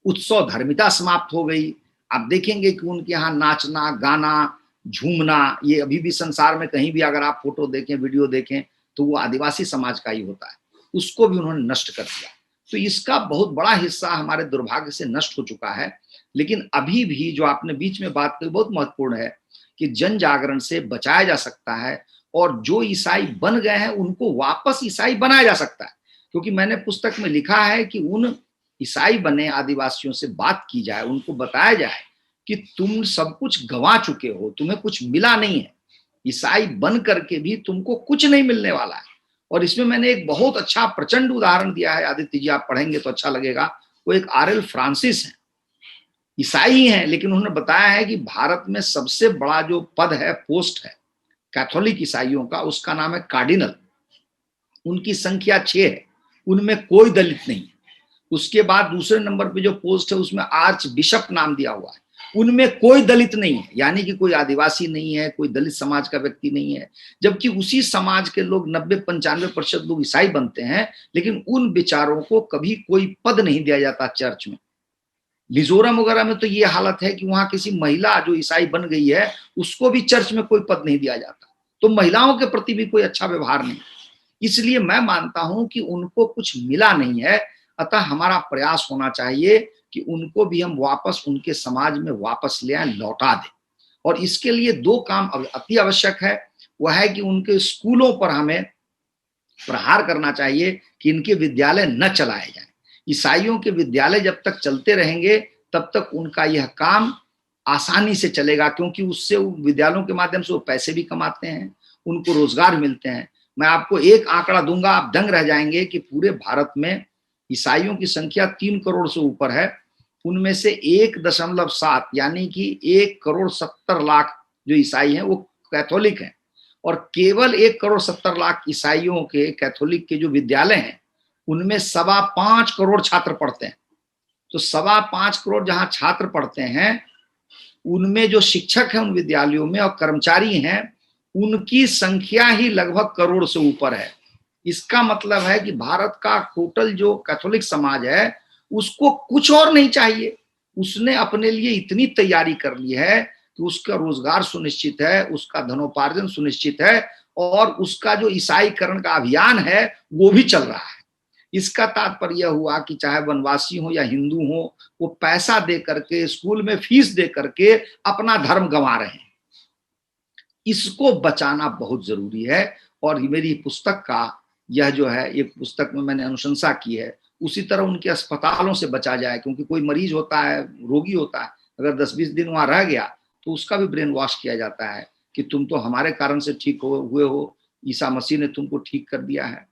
उत्सव धर्मिता समाप्त हो गई। आप देखेंगे कि उनके यहाँ नाचना, गाना, झूमना, ये अभी भी संसार में कहीं भी अगर आप फोटो देखें, वीडियो देखें, तो वो आदिवासी समाज का ही होता है। उसको भी उन्होंने नष्ट कर दिया। तो इसका बहुत बड़ा हिस्सा हमारे दुर्भाग्य से नष्ट हो चुका है। लेकिन अभी भी जो आपने बीच में बात की बहुत महत्वपूर्ण है कि जन जागरण से बचाया जा सकता है और जो ईसाई बन गए हैं उनको वापस ईसाई बनाया जा सकता है। क्योंकि मैंने पुस्तक में लिखा है कि उन ईसाई बने आदिवासियों से बात की जाए, उनको बताया जाए कि तुम सब कुछ गंवा चुके हो, तुम्हें कुछ मिला नहीं है, ईसाई बन करके भी तुमको कुछ नहीं मिलने वाला है। और इसमें मैंने एक बहुत अच्छा प्रचंड उदाहरण दिया है आदित्य जी, आप पढ़ेंगे तो अच्छा लगेगा। वो एक आर एल फ्रांसिस है, ईसाई ही हैं, लेकिन उन्होंने बताया है कि भारत में सबसे बड़ा जो पद है, पोस्ट है कैथोलिक ईसाइयों का, उसका नाम है कार्डिनल। उनकी संख्या 6 है, उनमें कोई दलित नहीं है। उसके बाद दूसरे नंबर पे जो पोस्ट है उसमें आर्च बिशप नाम दिया हुआ है, उनमें कोई दलित नहीं है, यानी कि कोई आदिवासी नहीं है, कोई दलित समाज का व्यक्ति नहीं है। जबकि उसी समाज के लोग 90-95% लोग ईसाई बनते हैं, लेकिन उन विचारों को कभी कोई पद नहीं दिया जाता चर्च में। मिजोरम वगैरह में तो ये हालत है कि वहां किसी महिला जो ईसाई बन गई है उसको भी चर्च में कोई पद नहीं दिया जाता। तो महिलाओं के प्रति भी कोई अच्छा व्यवहार नहीं। इसलिए मैं मानता हूं कि उनको कुछ मिला नहीं है, अतः हमारा प्रयास होना चाहिए कि उनको भी हम वापस उनके समाज में वापस ले आए, लौटा दें। और इसके लिए 2 काम अति आवश्यक है। वह है कि उनके स्कूलों पर हमें प्रहार करना चाहिए कि इनके विद्यालय न चलाए जाएं। ईसाइयों के विद्यालय जब तक चलते रहेंगे तब तक उनका यह काम आसानी से चलेगा, क्योंकि उससे विद्यालयों के माध्यम से वो पैसे भी कमाते हैं, उनको रोजगार मिलते हैं। मैं आपको एक आंकड़ा दूंगा, आप दंग रह जाएंगे कि पूरे भारत में ईसाइयों की संख्या 3 करोड़ से ऊपर है। उनमें से 1.7 यानी कि 1,70,00,000 जो ईसाई हैं वो कैथोलिक हैं। और केवल 1,70,00,000 ईसाइयों के कैथोलिक के जो विद्यालय हैं उनमें 5.25 करोड़ छात्र पढ़ते हैं। तो 5.25 करोड़ जहां छात्र पढ़ते हैं उनमें जो शिक्षक हैं उन विद्यालयों में और कर्मचारी हैं उनकी संख्या ही लगभग करोड़ से ऊपर है। इसका मतलब है कि भारत का टोटल जो कैथोलिक समाज है उसको कुछ और नहीं चाहिए, उसने अपने लिए इतनी तैयारी कर ली है कि उसका रोजगार सुनिश्चित है, उसका धनोपार्जन सुनिश्चित है और उसका जो ईसाईकरण का अभियान है वो भी चल रहा है। इसका तात्पर्य यह हुआ कि चाहे वनवासी हो या हिंदू हो, वो पैसा दे करके, स्कूल में फीस दे करके अपना धर्म गंवा रहे हैं। इसको बचाना बहुत जरूरी है। और मेरी पुस्तक का यह जो है, एक पुस्तक में मैंने अनुशंसा की है, उसी तरह उनके अस्पतालों से बचा जाए, क्योंकि कोई मरीज होता है, रोगी होता है, अगर 10-20 दिन वहां रह गया तो उसका भी ब्रेन वॉश किया जाता है कि तुम तो हमारे कारण से ठीक हुए हो, ईसा मसीह ने तुमको ठीक कर दिया है।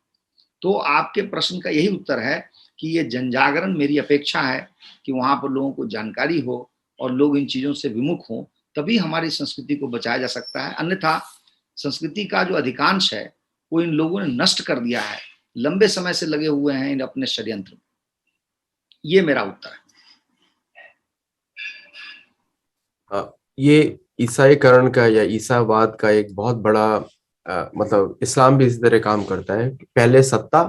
तो आपके प्रश्न का यही उत्तर है कि ये जनजागरण मेरी अपेक्षा है कि वहां पर लोगों को जानकारी हो और लोग इन चीजों से विमुख हों, तभी हमारी संस्कृति को बचाया जा सकता है। अन्यथा संस्कृति का जो अधिकांश है वो इन लोगों ने नष्ट कर दिया है, लंबे समय से लगे हुए हैं इन अपने षड्यंत्र में। ये मेरा उत्तर है। ये ईसाईकरण का या ईसावाद का एक बहुत बड़ा मतलब इस्लाम भी इसी तरह काम करता है। पहले सत्ता,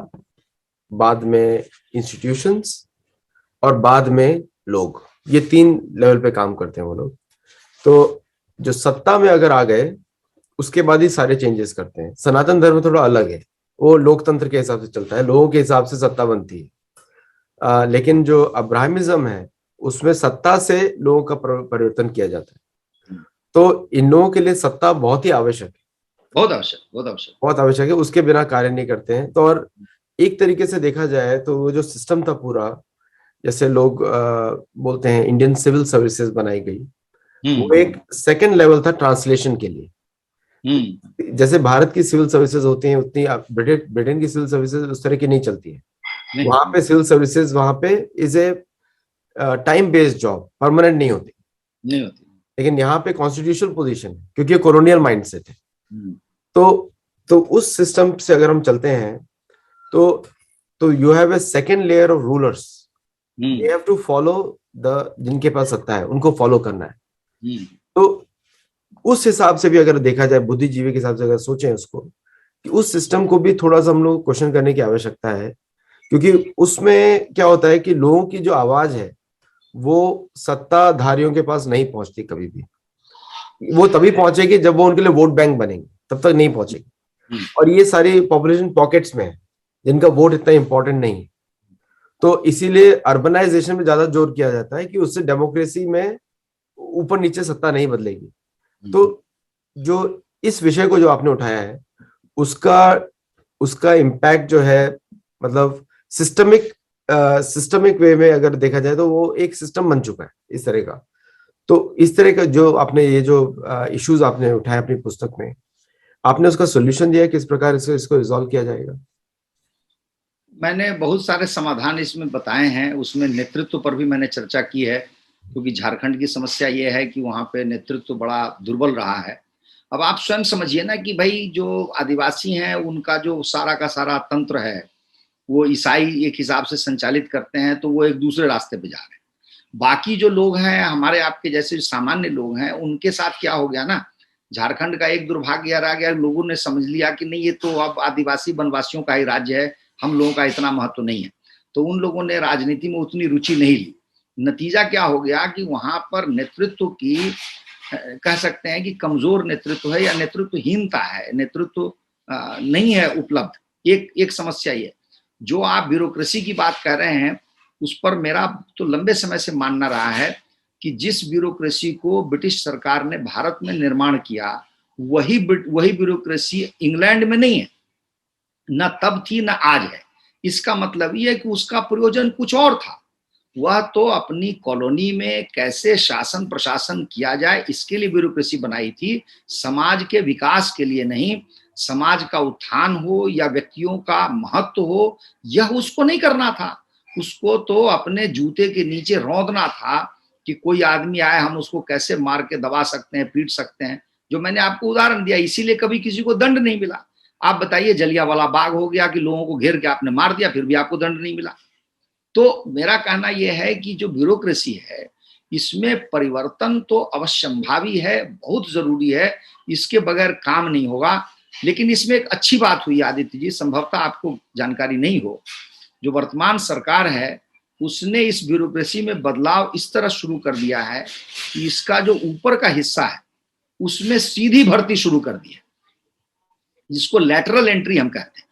बाद में इंस्टीट्यूशंस और बाद में लोग, ये 3 लेवल पे काम करते हैं वो लोग। तो जो सत्ता में अगर आ गए उसके बाद ही सारे चेंजेस करते हैं। सनातन धर्म थोड़ा अलग है, वो लोकतंत्र के हिसाब से चलता है, लोगों के हिसाब से सत्ता बनती है। लेकिन जो अब्राहमिज्म है उसमें सत्ता से लोगों का परिवर्तन किया जाता है। तो इन लोगों के लिए सत्ता बहुत ही आवश्यक है, बहुत आवश्यक, बहुत आवश्यक, बहुत आवश्यक है। उसके बिना कार्य नहीं करते हैं। तो और एक तरीके से देखा जाए तो वो जो सिस्टम था पूरा, जैसे लोग बोलते हैं इंडियन सिविल सर्विसेज बनाई गई, वो एक सेकंड लेवल था ट्रांसलेशन के लिए। जैसे भारत की सिविल सर्विसेज होती हैं उतनी ब्रिटेन की सिविल सर्विसेज उस तरह की नहीं चलती है। वहां पे सिविल सर्विसेज वहां पे is a time based job, permanent नहीं होती। लेकिन यहाँ पे कॉन्स्टिट्यूशनल पोजीशन है क्योंकि कॉलोनियल माइंडसेट है। तो उस सिस्टम से अगर हम चलते हैं तो you have a second layer of rulers, they have to follow the, जिनके पास सत्ता है उनको फॉलो करना है। तो उस हिसाब से भी अगर देखा जाए, बुद्धिजीवी के हिसाब से अगर सोचें उसको, कि उस सिस्टम को भी थोड़ा सा हम लोग क्वेश्चन करने की आवश्यकता है। क्योंकि उसमें क्या होता है कि लोगों की जो आवाज है वो सत्ताधारियों के पास नहीं पहुंचती कभी भी। वो तभी पहुंचेगी जब वो उनके लिए वोट बैंक बनेंगे, तब तक नहीं पहुंचेगी। और ये सारी पॉपुलेशन पॉकेट्स में है जिनका वोट इतना इंपॉर्टेंट नहीं है। तो इसीलिए अर्बनाइजेशन में ज्यादा जोर किया जाता है कि उससे डेमोक्रेसी में ऊपर नीचे सत्ता नहीं बदलेगी। तो जो इस विषय को जो आपने उठाया है उसका इम्पैक्ट जो है, मतलब सिस्टमिक वे में अगर देखा जाए तो वो एक सिस्टम बन चुका है इस तरह का। तो इस तरह का जो आपने ये जो इश्यूज आपने उठाए अपनी पुस्तक में, आपने उसका सोल्यूशन दिया किस प्रकार इसको रिजॉल्व किया जाएगा? मैंने बहुत सारे समाधान इसमें बताए हैं। उसमें नेतृत्व पर भी मैंने चर्चा की है, क्योंकि झारखंड की समस्या ये है कि वहाँ पे नेतृत्व बड़ा दुर्बल रहा है। अब आप स्वयं समझिए ना कि भाई जो आदिवासी हैं उनका जो सारा का सारा तंत्र है वो ईसाई एक हिसाब से संचालित करते हैं, तो वो एक दूसरे रास्ते पे जा रहे हैं। बाकी जो लोग हैं हमारे आपके जैसे सामान्य लोग हैं, उनके साथ क्या हो गया ना, झारखंड का एक दुर्भाग्य रह गया, लोगों ने समझ लिया कि नहीं ये तो अब आदिवासी वनवासियों का ही राज्य है, हम लोगों का इतना महत्व नहीं है। तो उन लोगों ने राजनीति में उतनी रुचि नहीं ली। नतीजा क्या हो गया कि वहां पर नेतृत्व की कह सकते हैं कि कमजोर नेतृत्व है या नेतृत्वहीनता है, नेतृत्व नहीं है उपलब्ध। एक समस्या ये, जो आप ब्यूरोक्रेसी की बात कर रहे हैं उस पर मेरा तो लंबे समय से मानना रहा है कि जिस ब्यूरोक्रेसी को ब्रिटिश सरकार ने भारत में निर्माण किया वही ब्यूरोक्रेसी इंग्लैंड में नहीं है, न तब थी न आज है। इसका मतलब ये है कि उसका प्रयोजन कुछ और था। वह तो अपनी कॉलोनी में कैसे शासन प्रशासन किया जाए इसके लिए ब्यूरोक्रेसी बनाई थी, समाज के विकास के लिए नहीं। समाज का उत्थान हो या व्यक्तियों का महत्व हो, यह उसको नहीं करना था। उसको तो अपने जूते के नीचे रौंदना था कि कोई आदमी आए हम उसको कैसे मार के दबा सकते हैं, पीट सकते हैं। जो मैंने आपको उदाहरण दिया, इसीलिए कभी किसी को दंड नहीं मिला। आप बताइए, जलियांवाला बाग हो गया कि लोगों को घेर के आपने मार दिया, फिर भी आपको दंड नहीं मिला। तो मेरा कहना यह है कि जो ब्यूरोक्रेसी है इसमें परिवर्तन तो अवश्यंभावी है, बहुत जरूरी है, इसके बगैर काम नहीं होगा। लेकिन इसमें एक अच्छी बात हुई आदित्य जी, संभवतः आपको जानकारी नहीं हो, जो वर्तमान सरकार है उसने इस ब्यूरोक्रेसी में बदलाव इस तरह शुरू कर दिया है कि इसका जो ऊपर का हिस्सा है उसमें सीधी भर्ती शुरू कर दी है, जिसको लैटरल एंट्री हम कहते हैं।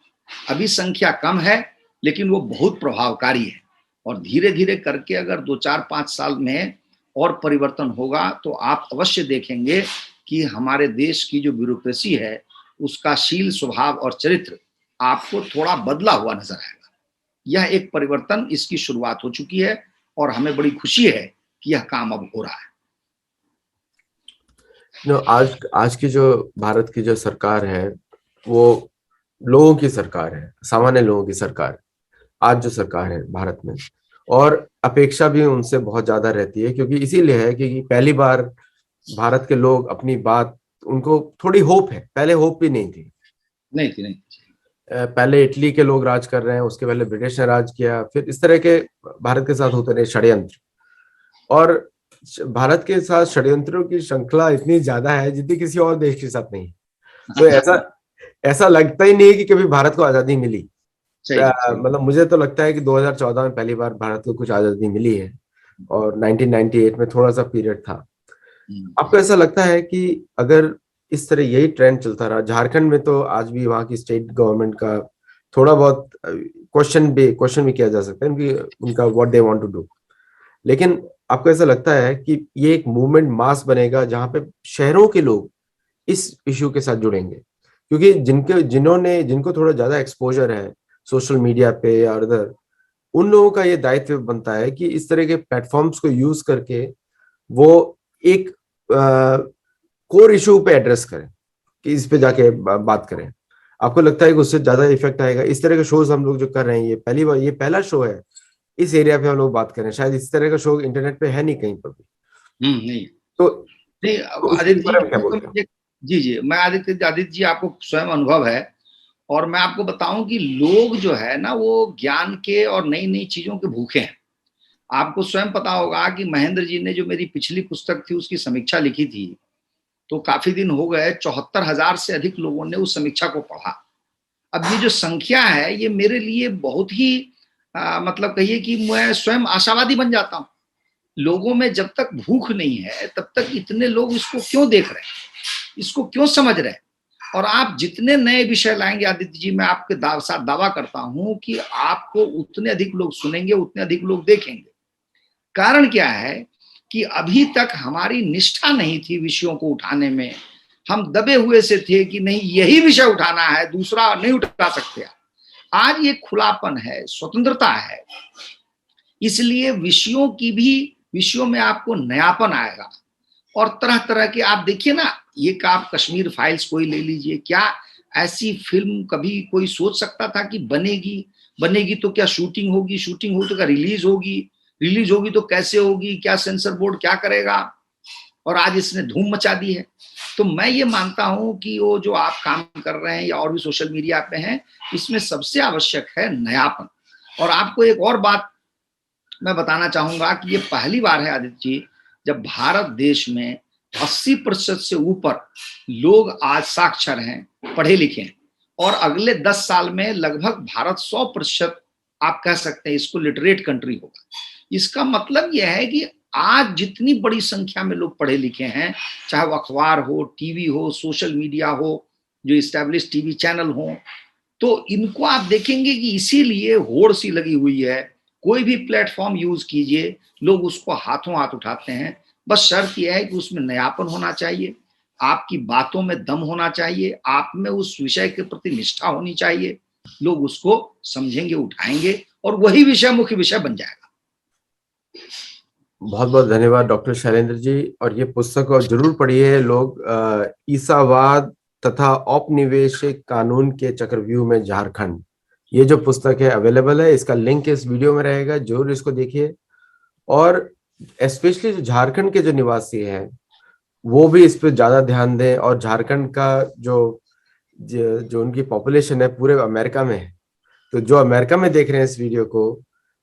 अभी संख्या कम है लेकिन वो बहुत प्रभावकारी है, और धीरे धीरे करके अगर 2-4-5 साल में और परिवर्तन होगा तो आप अवश्य देखेंगे कि हमारे देश की जो ब्यूरोक्रेसी है उसका शील स्वभाव और चरित्र आपको थोड़ा बदला हुआ नजर आएगा। यह एक परिवर्तन, इसकी शुरुआत हो चुकी है और हमें बड़ी खुशी है कि यह काम अब हो रहा है। आज की जो भारत की जो सरकार है वो लोगों की सरकार है, सामान्य लोगों की सरकार। आज जो सरकार है भारत में, और अपेक्षा भी उनसे बहुत ज्यादा रहती है, क्योंकि इसीलिए है कि पहली बार भारत के लोग अपनी बात, उनको थोड़ी होप है, पहले होप भी नहीं थी। नहीं थी। पहले इटली के लोग राज कर रहे हैं, उसके पहले ब्रिटिश ने राज किया, फिर इस तरह के भारत के साथ होते रहे षड्यंत्र। और भारत के साथ षड्यंत्रों की श्रृंखला इतनी ज्यादा है जितनी किसी और देश के साथ नहीं। तो ऐसा ऐसा लगता ही नहीं है कि कभी भारत को आजादी मिली। मतलब मुझे तो लगता है कि 2014 में पहली बार भारत को कुछ आजादी मिली है, और 1998 में थोड़ा सा पीरियड था। आपको ऐसा लगता है कि अगर इस तरह यही ट्रेंड चलता रहा, झारखंड में तो आज भी वहाँ की स्टेट गवर्नमेंट का थोड़ा बहुत क्वेश्चन भी किया जा सकता है उनकी, उनका what they want to do, लेकिन आपको ऐसा लगता है कि ये एक मूवमेंट मास बनेगा जहां पे शहरों के लोग इस इश्यू के साथ जुड़ेंगे? क्योंकि जिनको थोड़ा ज्यादा एक्सपोजर है सोशल मीडिया पे या अदर, उन लोगों का ये दायित्व बनता है कि इस तरह के प्लेटफॉर्म्स को यूज करके वो एक कोर इशू पे एड्रेस करें, कि इस पे जाके बात करें। आपको लगता है कि उससे ज्यादा इफेक्ट आएगा? इस तरह के शोज हम लोग जो कर रहे हैं, ये पहली बार, ये पहला शो है इस एरिया पे हम लोग बात करें, शायद इस तरह का शो इंटरनेट पे है नहीं कहीं पर भी। नहीं तो नहीं आदित्य जी, क्या बोलते हैं? जी मैं आदित्य जी, आपको स्वयं अनुभव है, और मैं आपको बताऊं कि लोग जो है ना वो ज्ञान के और नई नई चीजों के भूखे हैं। आपको स्वयं पता होगा कि महेंद्र जी ने जो मेरी पिछली पुस्तक थी उसकी समीक्षा लिखी थी, तो काफी दिन हो गए, 74,000 से अधिक लोगों ने उस समीक्षा को पढ़ा। अब ये जो संख्या है ये मेरे लिए बहुत ही मतलब कहिए कि मैं स्वयं आशावादी बन जाता हूँ। लोगों में जब तक भूख नहीं है तब तक इतने लोग इसको क्यों देख रहे हैं, इसको क्यों समझ रहे हैं? और आप जितने नए विषय लाएंगे आदित्य जी, मैं आपके साथ दावा करता हूं कि आपको उतने अधिक लोग सुनेंगे, उतने अधिक लोग देखेंगे। कारण क्या है कि अभी तक हमारी निष्ठा नहीं थी विषयों को उठाने में। हम दबे हुए से थे कि नहीं यही विषय उठाना है, दूसरा नहीं उठा सकते। आज ये खुलापन है, स्वतंत्रता है, इसलिए विषयों में आपको नयापन आएगा। और तरह तरह के आप देखिए ना, ये आप कश्मीर फाइल्स कोई ले लीजिए, क्या ऐसी फिल्म कभी कोई सोच सकता था कि बनेगी तो क्या शूटिंग होगी तो क्या रिलीज होगी तो कैसे होगी, क्या सेंसर बोर्ड क्या करेगा, और आज इसने धूम मचा दी है। तो मैं ये मानता हूं कि वो जो आप काम कर रहे हैं या और भी सोशल मीडिया पे हैं, इसमें सबसे आवश्यक है नयापन। और आपको एक और बात मैं बताना चाहूंगा कि ये पहली बार है आदित्य जी जब भारत देश में 80% से ऊपर लोग आज साक्षर हैं, पढ़े लिखे हैं, और अगले 10 साल में लगभग भारत 100% आप कह सकते हैं इसको लिटरेट कंट्री होगा। इसका मतलब यह है कि आज जितनी बड़ी संख्या में लोग पढ़े लिखे हैं, चाहे वो अखबार हो, टीवी हो, सोशल मीडिया हो, जो इस्टेब्लिश टीवी चैनल हो, तो इनको आप देखेंगे कि इसीलिए होड़ सी लगी हुई है। कोई भी प्लेटफॉर्म यूज कीजिए, लोग उसको हाथों हाथ उठाते हैं। बस शर्त यह है कि उसमें नयापन होना चाहिए, आपकी बातों में दम होना चाहिए, आप में उस विषय के प्रति निष्ठा होनी चाहिए। लोग उसको समझेंगे, उठाएंगे, और वही विषय मुख्य विषय बन जाएगा। बहुत बहुत धन्यवाद डॉक्टर शैलेंद्र जी, और ये पुस्तक और जरूर पढ़िए लोग, ईसावाद तथा औपनिवेशिक कानून के चक्रव्यूह में झारखंड। ये जो पुस्तक है अवेलेबल है, इसका लिंक इस वीडियो में रहेगा, जरूर इसको देखिए। और स्पेशली जो झारखंड के जो निवासी हैं वो भी इस पर ज्यादा ध्यान दें, और झारखंड का जो उनकी पॉपुलेशन है पूरे अमेरिका में है, तो जो अमेरिका में देख रहे हैं इस वीडियो को,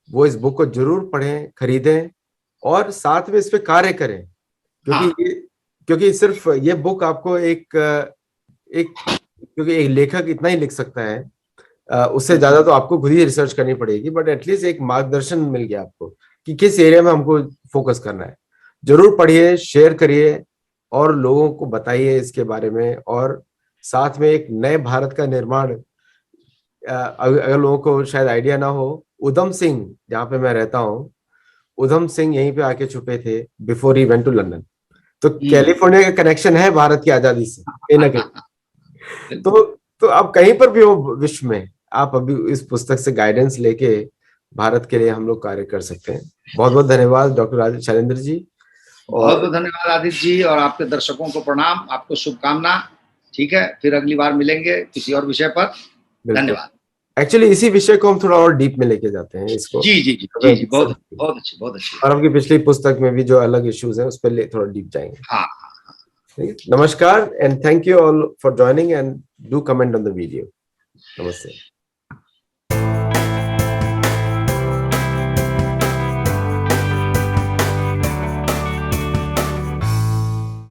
वो इस बुक को जरूर पढ़ें, खरीदें, और साथ में इस पे कार्य करें। क्योंकि सिर्फ ये बुक आपको क्योंकि एक लेखक इतना ही लिख सकता है, उससे ज्यादा तो आपको खुद ही रिसर्च करनी पड़ेगी, बट एटलीस्ट एक मार्गदर्शन मिल गया आपको कि किस एरिया में हमको फोकस करना है। जरूर पढ़िए, शेयर करिए, और लोगों को बताइए इसके बारे में, और साथ में एक नए भारत का निर्माण, अगर लोगों को शायद आइडिया ना हो, उधम सिंह, जहाँ पे मैं रहता हूँ, उधम सिंह यहीं पे आके छुपे थे बिफोर ही वेंट टू लंदन। तो कैलिफोर्निया का कनेक्शन है भारत की आजादी से कहीं ना कहीं। तो आप कहीं पर भी हो विश्व में, आप अभी इस पुस्तक से गाइडेंस लेके भारत के लिए हम लोग कार्य कर सकते हैं। बहुत बहुत धन्यवाद डॉक्टर शैलेंद्र जी। बहुत बहुत धन्यवाद आदित्य जी, और आपके दर्शकों को प्रणाम, आपको शुभकामना। ठीक है, फिर अगली बार मिलेंगे किसी और विषय पर। धन्यवाद। एक्चुअली इसी विषय को हम थोड़ा और डीप में लेके जाते हैं इसको। जी जी जी जी जी, बहुत बहुत अच्छी, बहुत अच्छी। और आपकी पिछली पुस्तक में भी जो अलग इश्यूज है उस पर थोड़ा डीप जाएंगे। हाँ। नमस्कार and thank you all for joining and do comment on the video. नमस्ते।